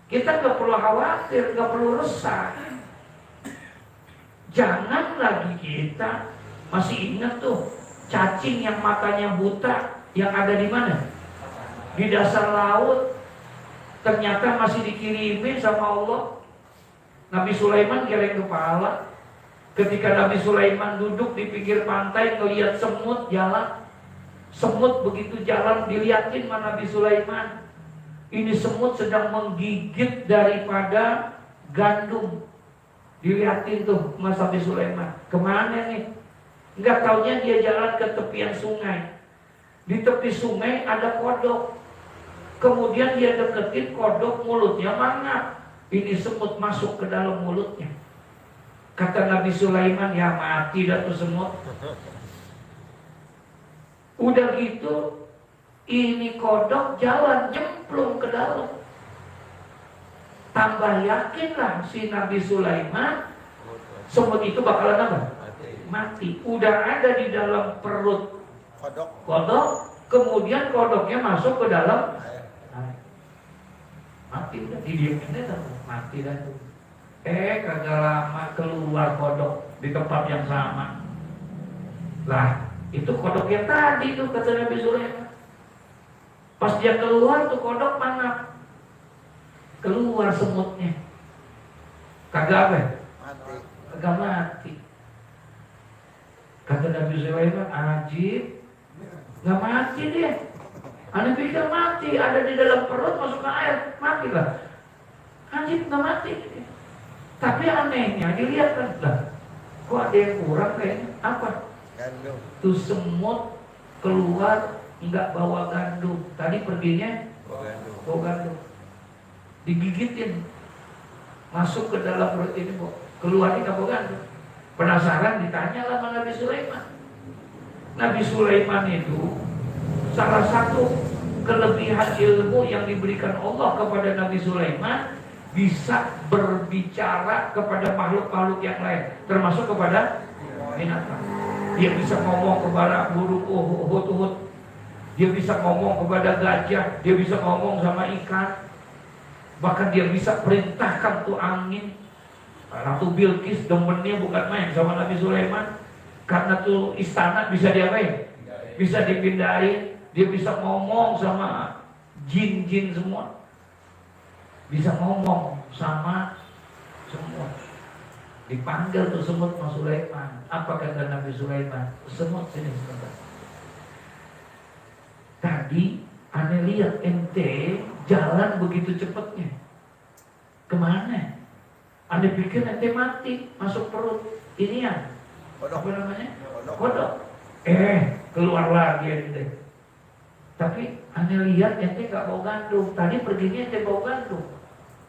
Kita gak perlu khawatir, gak perlu resah. Jangan lagi kita masih ingat tuh cacing yang matanya buta yang ada di mana? Di dasar laut. Ternyata masih dikirimin sama Allah. Nabi Sulaiman geleng kepala. Ketika Nabi Sulaiman duduk di pinggir pantai ngelihat semut jalan. Semut begitu jalan dilihatin sama Nabi Sulaiman. Ini semut sedang menggigit daripada gandum. Dilihatin tuh Mas Nabi Sulaiman. Kemana nih? Enggak taunya dia jalan ke tepian sungai. Di tepi sungai ada kodok. Kemudian dia deketin kodok, mulutnya mangap. Ini semut masuk ke dalam mulutnya. Kata Nabi Sulaiman, ya mati dah tuh semut. Udah gitu, ini kodok jalan jemplung ke dalam. Tambah yakinlah si Nabi Sulaiman, semut itu bakalan apa? Mati. Udah ada di dalam perut kodok, kemudian kodoknya masuk ke dalam air. Mati udah, didiemin aja, mati dah tuh. Kagak lama keluar kodok di tempat yang sama. Lah, itu kodok yang tadi tuh kata Nabi Sulaiman. Pas dia keluar tuh kodok mana? Keluar semutnya. Kagak apa? Mati. Kagak mati. Kata Nabi Sulaiman, ajib, nggak mati dia. Ane pikir mati, ada di dalam perut masuk ke air, mati lah. Ajib nggak mati dia. Tapi anehnya dilihat kan, lah, kok ada yang kurang kayaknya? Apa? Gandum. Tuh semut keluar nggak bawa gandum. Tadi perginya bawa gandum. Digigitin, masuk ke dalam perut ini, keluarnya nggak bawa gandum. Penasaran, ditanya lah sama Nabi Sulaiman. Nabi Sulaiman itu salah satu kelebihan ilmu yang diberikan Allah kepada Nabi Sulaiman, bisa berbicara kepada makhluk-makhluk yang lain, termasuk kepada binatang. Dia bisa ngomong kepada burung hut-hut, dia bisa ngomong kepada gajah, dia bisa ngomong sama ikan, bahkan dia bisa perintahkan tuh angin. Ratu Bilqis demennya bukan main sama Nabi Sulaiman, karena tuh istana bisa diapain? Bisa dipindahin. Dia bisa ngomong sama jin-jin semua, bisa ngomong sama semua. Dipanggil tuh semut sama Sulaiman. Apa kata Nabi Sulaiman? Semut sini sebentar. Tadi aneh lihat ente jalan begitu cepatnya. Kemana? Anda pikir nanti mati masuk perut ini ya? Kodok. Apa namanya? Kodok. Keluar lagi ente. Tapi Anda lihat ente nggak bawa gandum. Tadi perginya ente bawa gandum.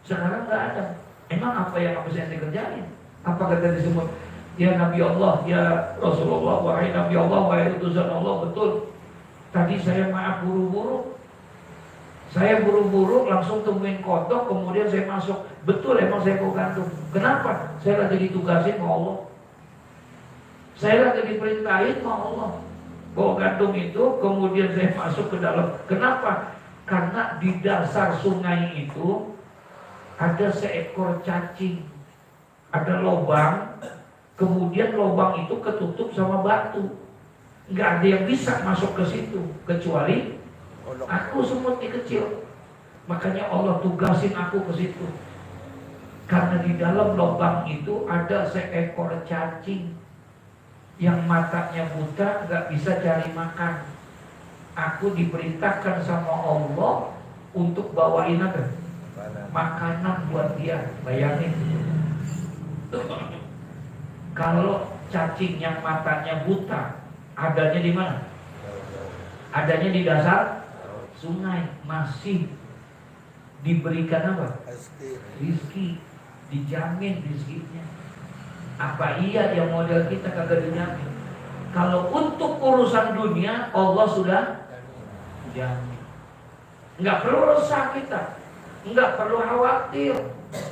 Sekarang nggak ada. Emang apa yang harus ente kerjain? Apa kata disebut? Ya Nabi Allah, ya Rasulullah, wahai Nabi Allah, wahai utusan Allah, betul. Tadi saya maaf buru-buru. Saya buru-buru langsung temuin kodok, kemudian saya masuk. Betul emang saya bawa gandum. Kenapa? Saya lagi ditugasin sama Allah. Saya lagi diperintahin sama Allah. Bawa gandum itu, kemudian saya masuk ke dalam. Kenapa? Karena di dasar sungai itu ada seekor cacing. Ada lubang, kemudian lubang itu ketutup sama batu. Nggak ada yang bisa masuk ke situ kecuali aku semutnya kecil. Makanya Allah tugasin aku ke situ. Karena di dalam lubang itu ada seekor cacing yang matanya buta, nggak bisa cari makan. Aku diperintahkan sama Allah untuk bawain apa? Makanan buat dia. Bayangin. Kalau cacing yang matanya buta, adanya di mana? Adanya di dasar sungai, masih diberikan apa? Rizki, dijamin rizkinya. Apa iya yang model kita kagak dijamin? Kalau untuk urusan dunia Allah sudah jamin. Nggak perlu resah kita, nggak perlu khawatir.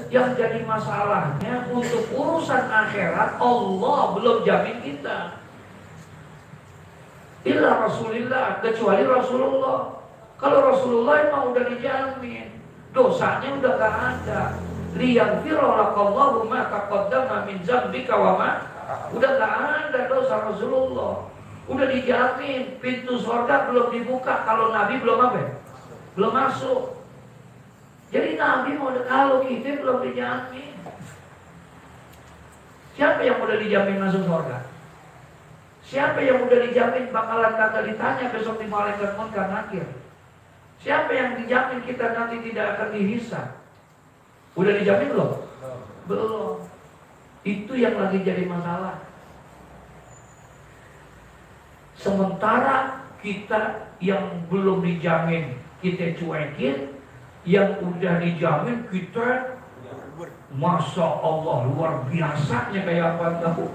Yang jadi masalahnya untuk urusan akhirat Allah belum jamin kita. Illa Rasulullah, kecuali Rasulullah. Kalau Rasulullah emang udah dijamin, dosanya udah gak ada. Liyaghfira lakallahu ma taqaddama min dzambika wa ma, udah gak ada dosa Rasulullah. Udah dijamin, pintu surga belum dibuka kalau Nabi belum apa? Belum masuk. Jadi Nabi mau, kalau kita belum dijamin. Siapa yang udah dijamin masuk surga? Siapa yang udah dijamin bakalan kagak ditanya besok di malaikat munkar nakir? Siapa yang dijamin kita nanti tidak akan dihisab? Udah dijamin belum? Belum. Itu yang lagi jadi masalah. Sementara kita yang belum dijamin, kita cuekin, yang udah dijamin kita Masya Allah luar biasanya kayak apa tahu.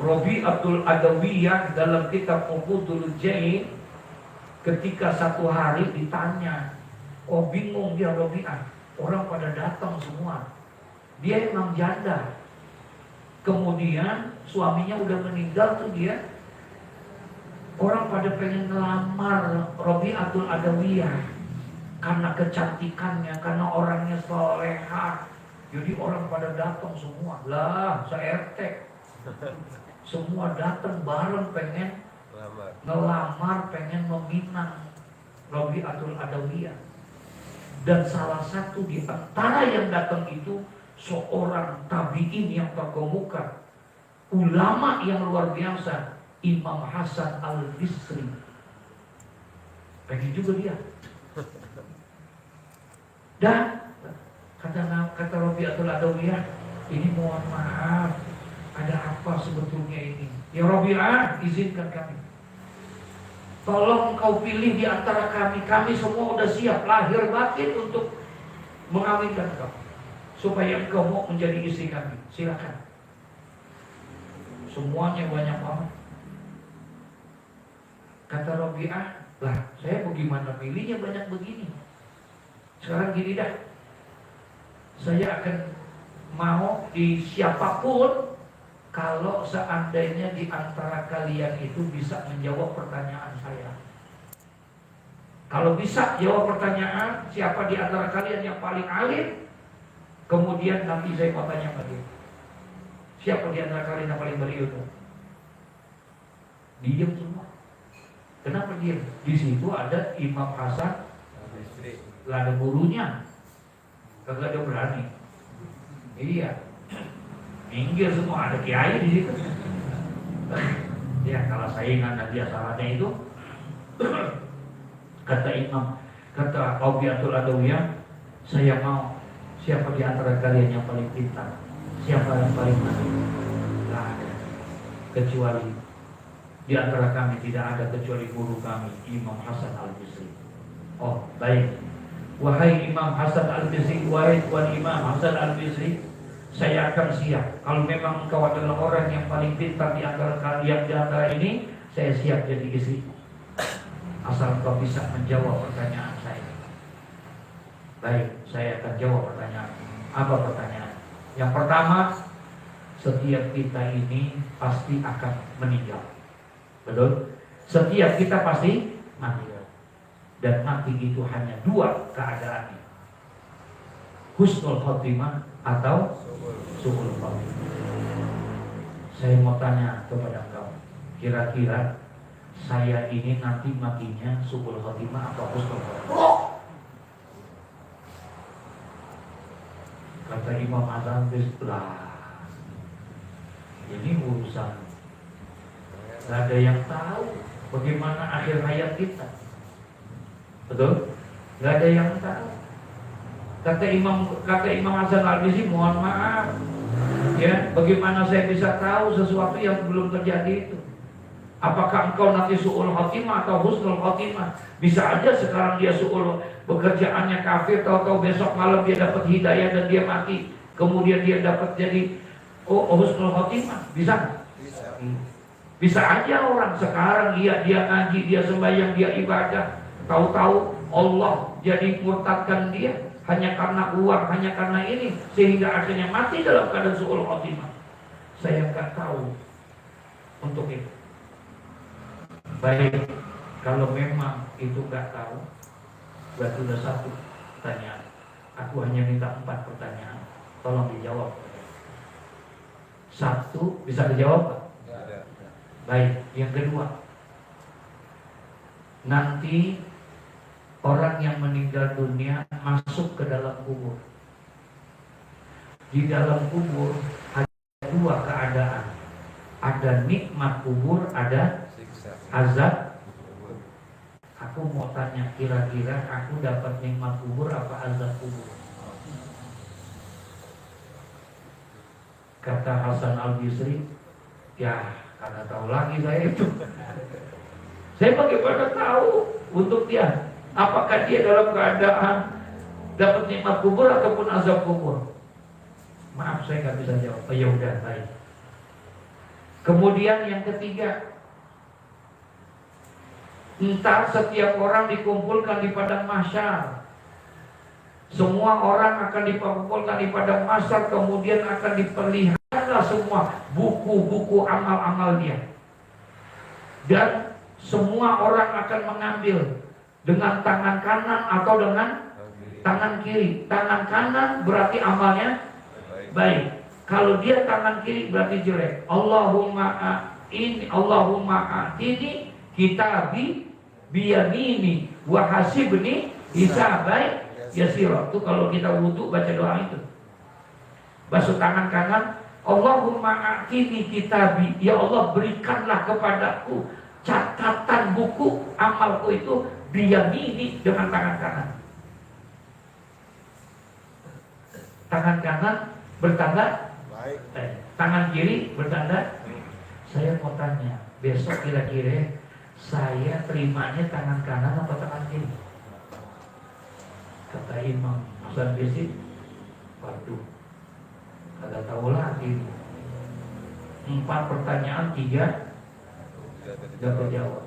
Robi Abdul Adawiyah dalam kitab Uqudul Jain ketika satu hari ditanya, oh bingung dia Robi'ah, orang pada datang semua, dia emang janda, kemudian suaminya udah meninggal tuh dia, orang pada pengen ngelamar Robi'atul Adawiyah karena kecantikannya, karena orangnya soleha, jadi orang pada datang semua lah, se-RT semua datang bareng pengen ngelamar, pengen meminang Robi'atul Adawiyah. Dan salah satu di antara yang datang itu seorang tabi'in yang terkemuka, ulama yang luar biasa, Imam Hasan Al-Bisri. Pengen juga dia. Dan kata Robi'atul Adawiyah, ini mohon maaf, ada apa sebetulnya ini? Ya Robi'ah, izinkan kami. Tolong kau pilih di antara kami. Kami semua udah siap lahir batin untuk mengawinkan kau, supaya engkau mau menjadi istri kami. Silakan. Semuanya banyak banget. Kata Robi'ah, lah saya bagaimana pilihnya banyak begini. Sekarang gini dah, saya akan mau di siapapun kalau seandainya di antara kalian itu bisa menjawab pertanyaan saya. Kalau bisa jawab pertanyaan, siapa di antara kalian yang paling alim, kemudian nanti saya mau tanya ke dia, siapa di antara kalian yang paling berilmu? Diam semua. Kenapa diam? Di situ ada Imam Hasan, gak ada gurunya, kagak ada berani. Iya, minggir semua, ada kiai di situ. Ya kalau saingan nanti asalnya itu, kata Robi'atul Adawiyah, saya mau siapa di antara kalian yang paling pintar, siapa yang paling maju? Gak ada, kecuali di antara kami tidak ada kecuali guru kami Imam Hasan Al-Bisri. Oh baik, wahai Imam Hasan Al-Bisri, wahai Tuan Imam Hasan Al-Bisri, saya akan siap. Kalau memang engkau adalah orang yang paling pintar di antara kalian di antara ini, saya siap jadi istri. Asal engkau bisa menjawab pertanyaan saya. Baik, saya akan jawab pertanyaan. Apa pertanyaan? Yang pertama, setiap kita ini pasti akan meninggal. Betul? Setiap kita pasti mati. Dan mati itu hanya dua keadaannya, husnul khotimah atau su'ul khotimah. Saya mau tanya kepada engkau, kira-kira saya ini nanti matinya su'ul khotimah atau husnul khotimah? Kata Imam Hasan Bislah, ini urusan gak ada yang tahu bagaimana akhir hayat kita. Betul? Gak ada yang tahu. Kata Imam Hasan Al-Bisri, mohon maaf, ya, bagaimana saya bisa tahu sesuatu yang belum terjadi itu? Apakah engkau nanti su'ul khotimah atau husnul khotimah? Bisa aja sekarang dia su'ul, pekerjaannya kafir, tahu-tahu besok malam dia dapat hidayah dan dia mati, kemudian dia dapat jadi husnul khotimah. Bisa? Bisa aja orang sekarang dia ngaji, dia sembahyang, dia ibadah, tahu-tahu Allah jadi murtadkan dia hanya karena uang, hanya karena ini, sehingga akhirnya mati dalam keadaan su'ul khotimah. Saya nggak tahu untuk itu. Baik, kalau memang itu nggak tahu, berarti sudah satu pertanyaan. Aku hanya minta 4 pertanyaan, tolong dijawab. Satu bisa dijawab? Baik, yang kedua, nanti orang yang meninggal dunia masuk ke dalam kubur. Di dalam kubur ada 2 keadaan. Ada nikmat kubur, ada azab. Aku mau tanya, kira-kira aku dapat nikmat kubur apa azab kubur? Kata Hasan Al-Bisri, ya karena tahu lagi saya itu. Saya bagaimana tahu untuk dia? Apakah dia dalam keadaan dapat nikmat kubur ataupun azab kubur? Maaf, saya nggak bisa jawab. Oh, ya udah, baik. Kemudian yang ketiga, entar setiap orang dikumpulkan di padang mahsyar. Semua orang akan dikumpulkan di padang mahsyar, kemudian akan diperlihatkan semua buku-buku amal-amal dia. Dan semua orang akan mengambil dengan tangan kanan atau dengan tangan kiri. Tangan kanan berarti amalnya baik. Kalau dia tangan kiri berarti jelek. Allahumma atini kitabi biyamini wa hasibni hisabai yasira. Itu kalau kita wudu baca doa itu. Basuh tangan kanan, Allahumma atini kitabi, ya Allah berikanlah kepadaku catatan buku amalku itu biyamini dengan tangan kanan. Tangan kanan bertanda baik. Tangan kiri bertanda. Saya mau tanya, besok kira-kira saya terimanya tangan kanan atau tangan kiri? Kata Imam Hasan Basri, waduh, kagak tahu lagi. 4 pertanyaan, 3 gak terjawab.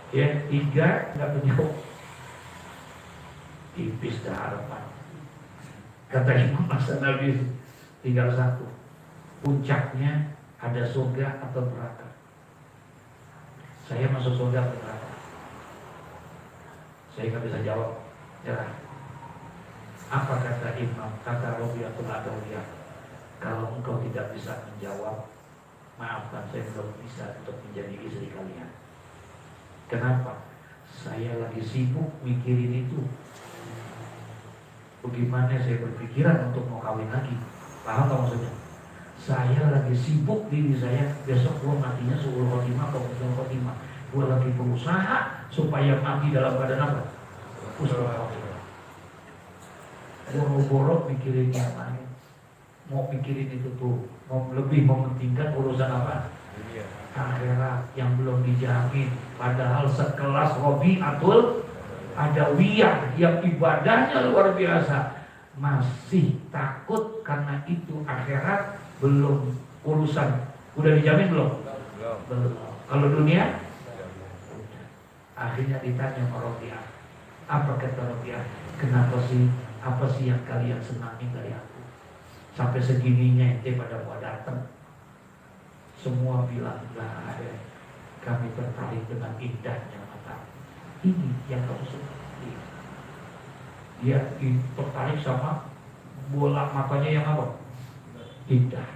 Ya, 3 gak terjawab. Tipis dah harapan. Kata Imam Hasan Basri, tinggal 1. Puncaknya ada surga atau neraka. Saya masuk surga atau neraka? Saya nggak bisa jawab. Nyerah. Apa kata Imam? Kata Robiatul Adawiyah, kalau engkau tidak bisa menjawab, maafkan, saya belum bisa untuk menjadi istri kalian. Kenapa? Saya lagi sibuk mikirin itu. Bagaimana saya berpikiran untuk mau kawin lagi? Paham nggak maksudnya? Saya lagi sibuk diri saya, besok gua matinya suul khotimah atau husnul khotimah. Gua lagi berusaha supaya mati dalam keadaan apa? Husnul khotimah. Boro-boro mikirin yang lain. Mau mikirin itu tuh, mau lebih mementingkan urusan apa? Akhirat yang belum dijamin. Padahal sekelas Robiatul Adawiyah yang ibadahnya luar biasa, masih takut karena itu akhirat belum urusan. Udah dijamin belum? Belum. Kalau dunia? Akhirnya ditanya sama Robiah. Apa kata Robiah? Kenapa sih? Apa sih yang kalian senangi dari aku? Sampai segininya ente pada mau datang. Semua bilang nggak ada. Kami tertarik dengan indahnya mata. Ini yang kamu suka. Dia tertarik sama bola matanya yang apa? Indah.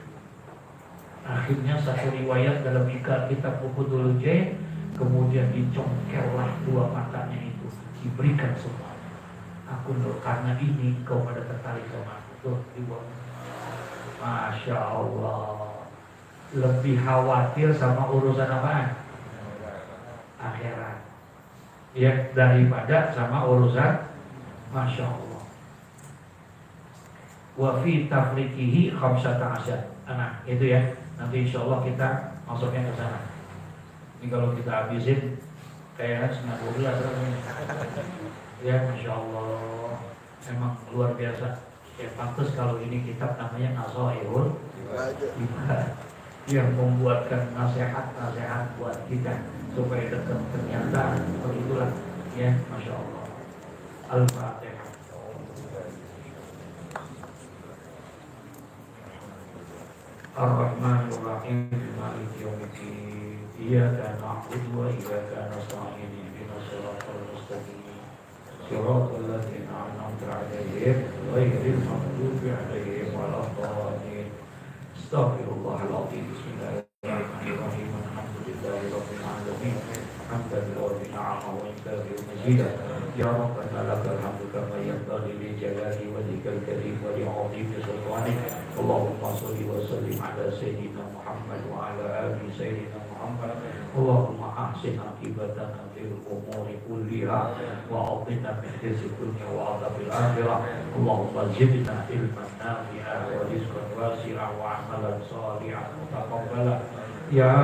Akhirnya satu riwayat dalam kitab Fuqudul Jain, kemudian dicongkellah 2 matanya itu, diberikan semua. Aku loh, karena ini kau pada tertarik sama aku. Tuh, dibuang. Masya Allah. Lebih khawatir sama urusan apaan? Akhirat. Ya, daripada sama urusan Masya Allah. Wa fi tafriqihi khamsata asyar. Nah, itu ya. Nanti insya Allah kita masuknya ke sana. Ini kalau kita habisin kayak 12 rasanya. Ya, Masya Allah. Emang luar biasa. Ya, pantas kalau ini kitab namanya Nasaihul Ibad, yang membuatkan nasihat-nasihat buat kita supaya dekat. Ternyata begitulah. Ya, Masya Allah. Al-Fatihah. Ar-Rahmanir Rahim, Maliki Yaumiddin. Iyyaka na'budu wa iyyaka nasta'in. Ihdinas siratal mustaqim. Siratal ladzina an'amta 'alaihim ghairil maghdubi 'alaihim waladdallin. Astaghfirullahaladzim. Bismillahirrahmanirrahim. Alhamdulillahi rabbil alamin. Hamdan lillahi ni'amahu wa intabi'u majidah. Ya Rabbana lakal hamdu kama yanbaghi li jalali wajhikal karim wa li 'azimi sultanik. Allahumma shalli wa sallim ala sayyidina Muhammad wa ala ali sayyidina Muhammad. Allahumma ahsin aqibatana fil umuri kulliha wa a'tina min khizyi dunya wa 'adzabil akhirah. Allahumma zidna ilman nafi'an wa rizqan wasi'an wa 'amalan shalihan mutaqabbalan. Ya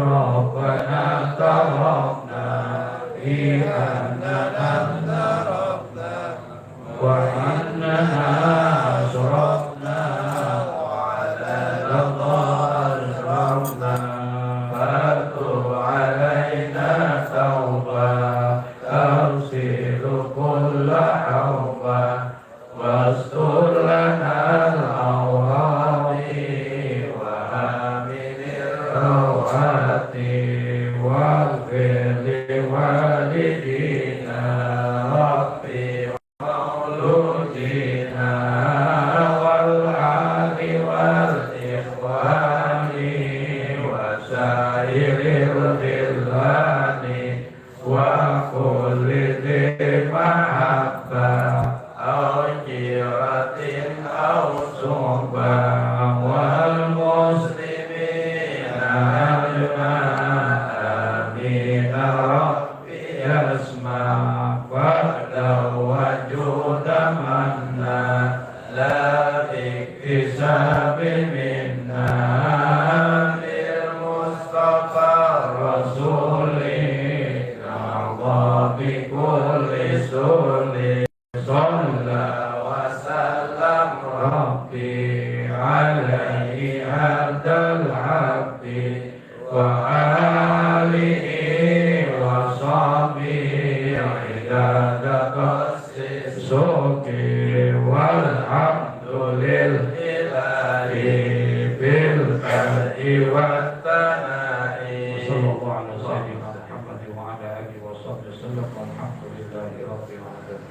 Rabbana tarakna fi وأننا أشرفنا وعلى الله أشرفنا فاتب علينا توبة تغسل كل حوبة واستر لنا العورات وآمن الروعات واغفر لوالدينا ربي مولودنا والآل والإخوان وسائر الخلان وكل ذي محبة أو جيرة أو صحبة والمسلمين أجمعين آمين ربي يسمع فضلا وجودا منا لا باكتساب منا للمصطفى الرسول نرضى بكل سؤل صلى وسلم ربي عليه هدى العبد وآله وصحبه عداد السوق والحمد لله بالبدء والثناء وصلى الله على سيدنا محمد وعلى آله وصحبه وسلم والحمد لله رب العالمين.